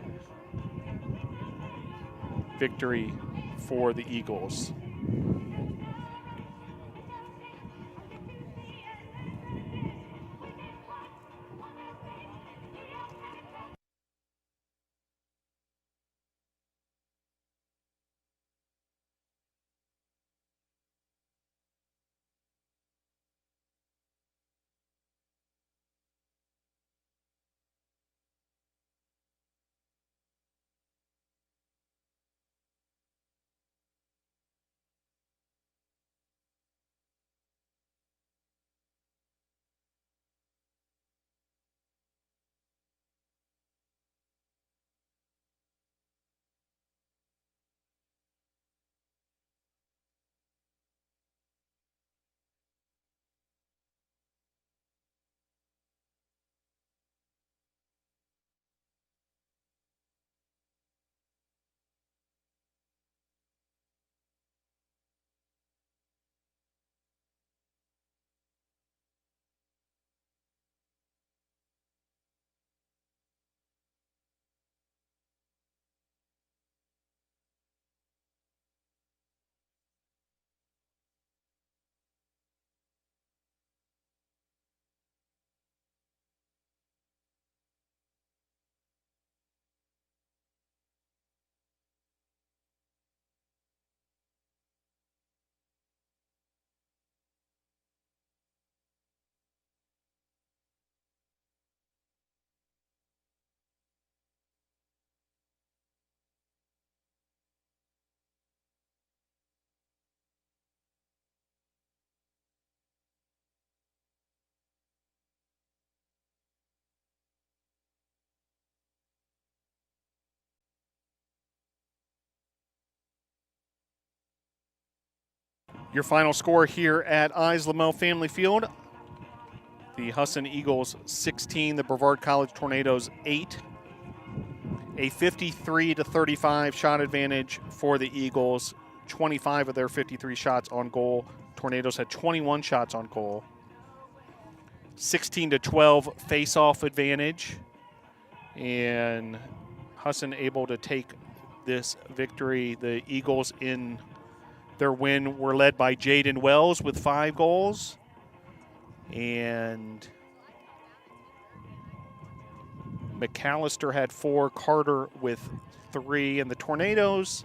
victory for the Eagles. Your final score here at Lamel Family Field: the Husson Eagles 16, the Brevard College Tornadoes 8. A 53-35 shot advantage for the Eagles. 25 of their 53 shots on goal. Tornadoes had 21 shots on goal. 16-12 face-off advantage. And Husson able to take this victory. The Eagles in their win were led by Jaden Wells with 5 goals. And McAllister had 4, Carter with 3. And the Tornadoes,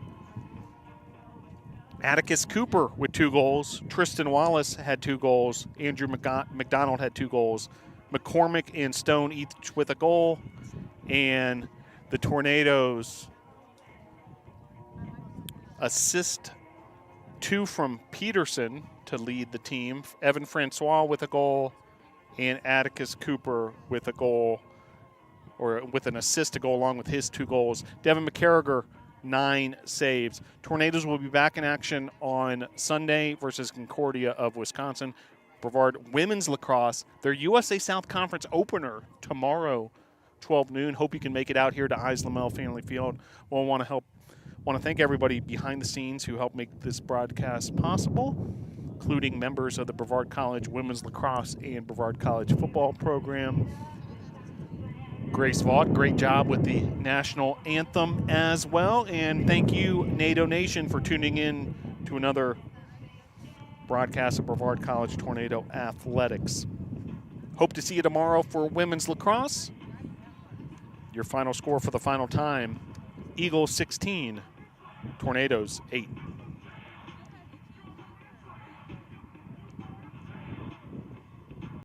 Atticus Cooper with 2 goals. Tristan Wallace had 2 goals. Andrew McDonald had 2 goals. McCormick and Stone each with a goal. And the Tornadoes assist 2 from Peterson to lead the team. Evan Francois with a goal, and Atticus Cooper with a goal, or with an assist to go along with his 2 goals. Devin McCarriger, 9 saves. Tornadoes will be back in action on Sunday versus Concordia of Wisconsin. Brevard women's lacrosse, their USA South Conference opener tomorrow, 12 noon. Hope you can make it out here to Islamel Family Field. We'll want to thank everybody behind the scenes who helped make this broadcast possible, including members of the Brevard College women's lacrosse and Brevard College football program. Grace Vaught, great job with the national anthem as well. And thank you, NATO Nation, for tuning in to another broadcast of Brevard College Tornado Athletics. Hope to see you tomorrow for women's lacrosse. Your final score for the final time, Eagles 16, Tornadoes 8.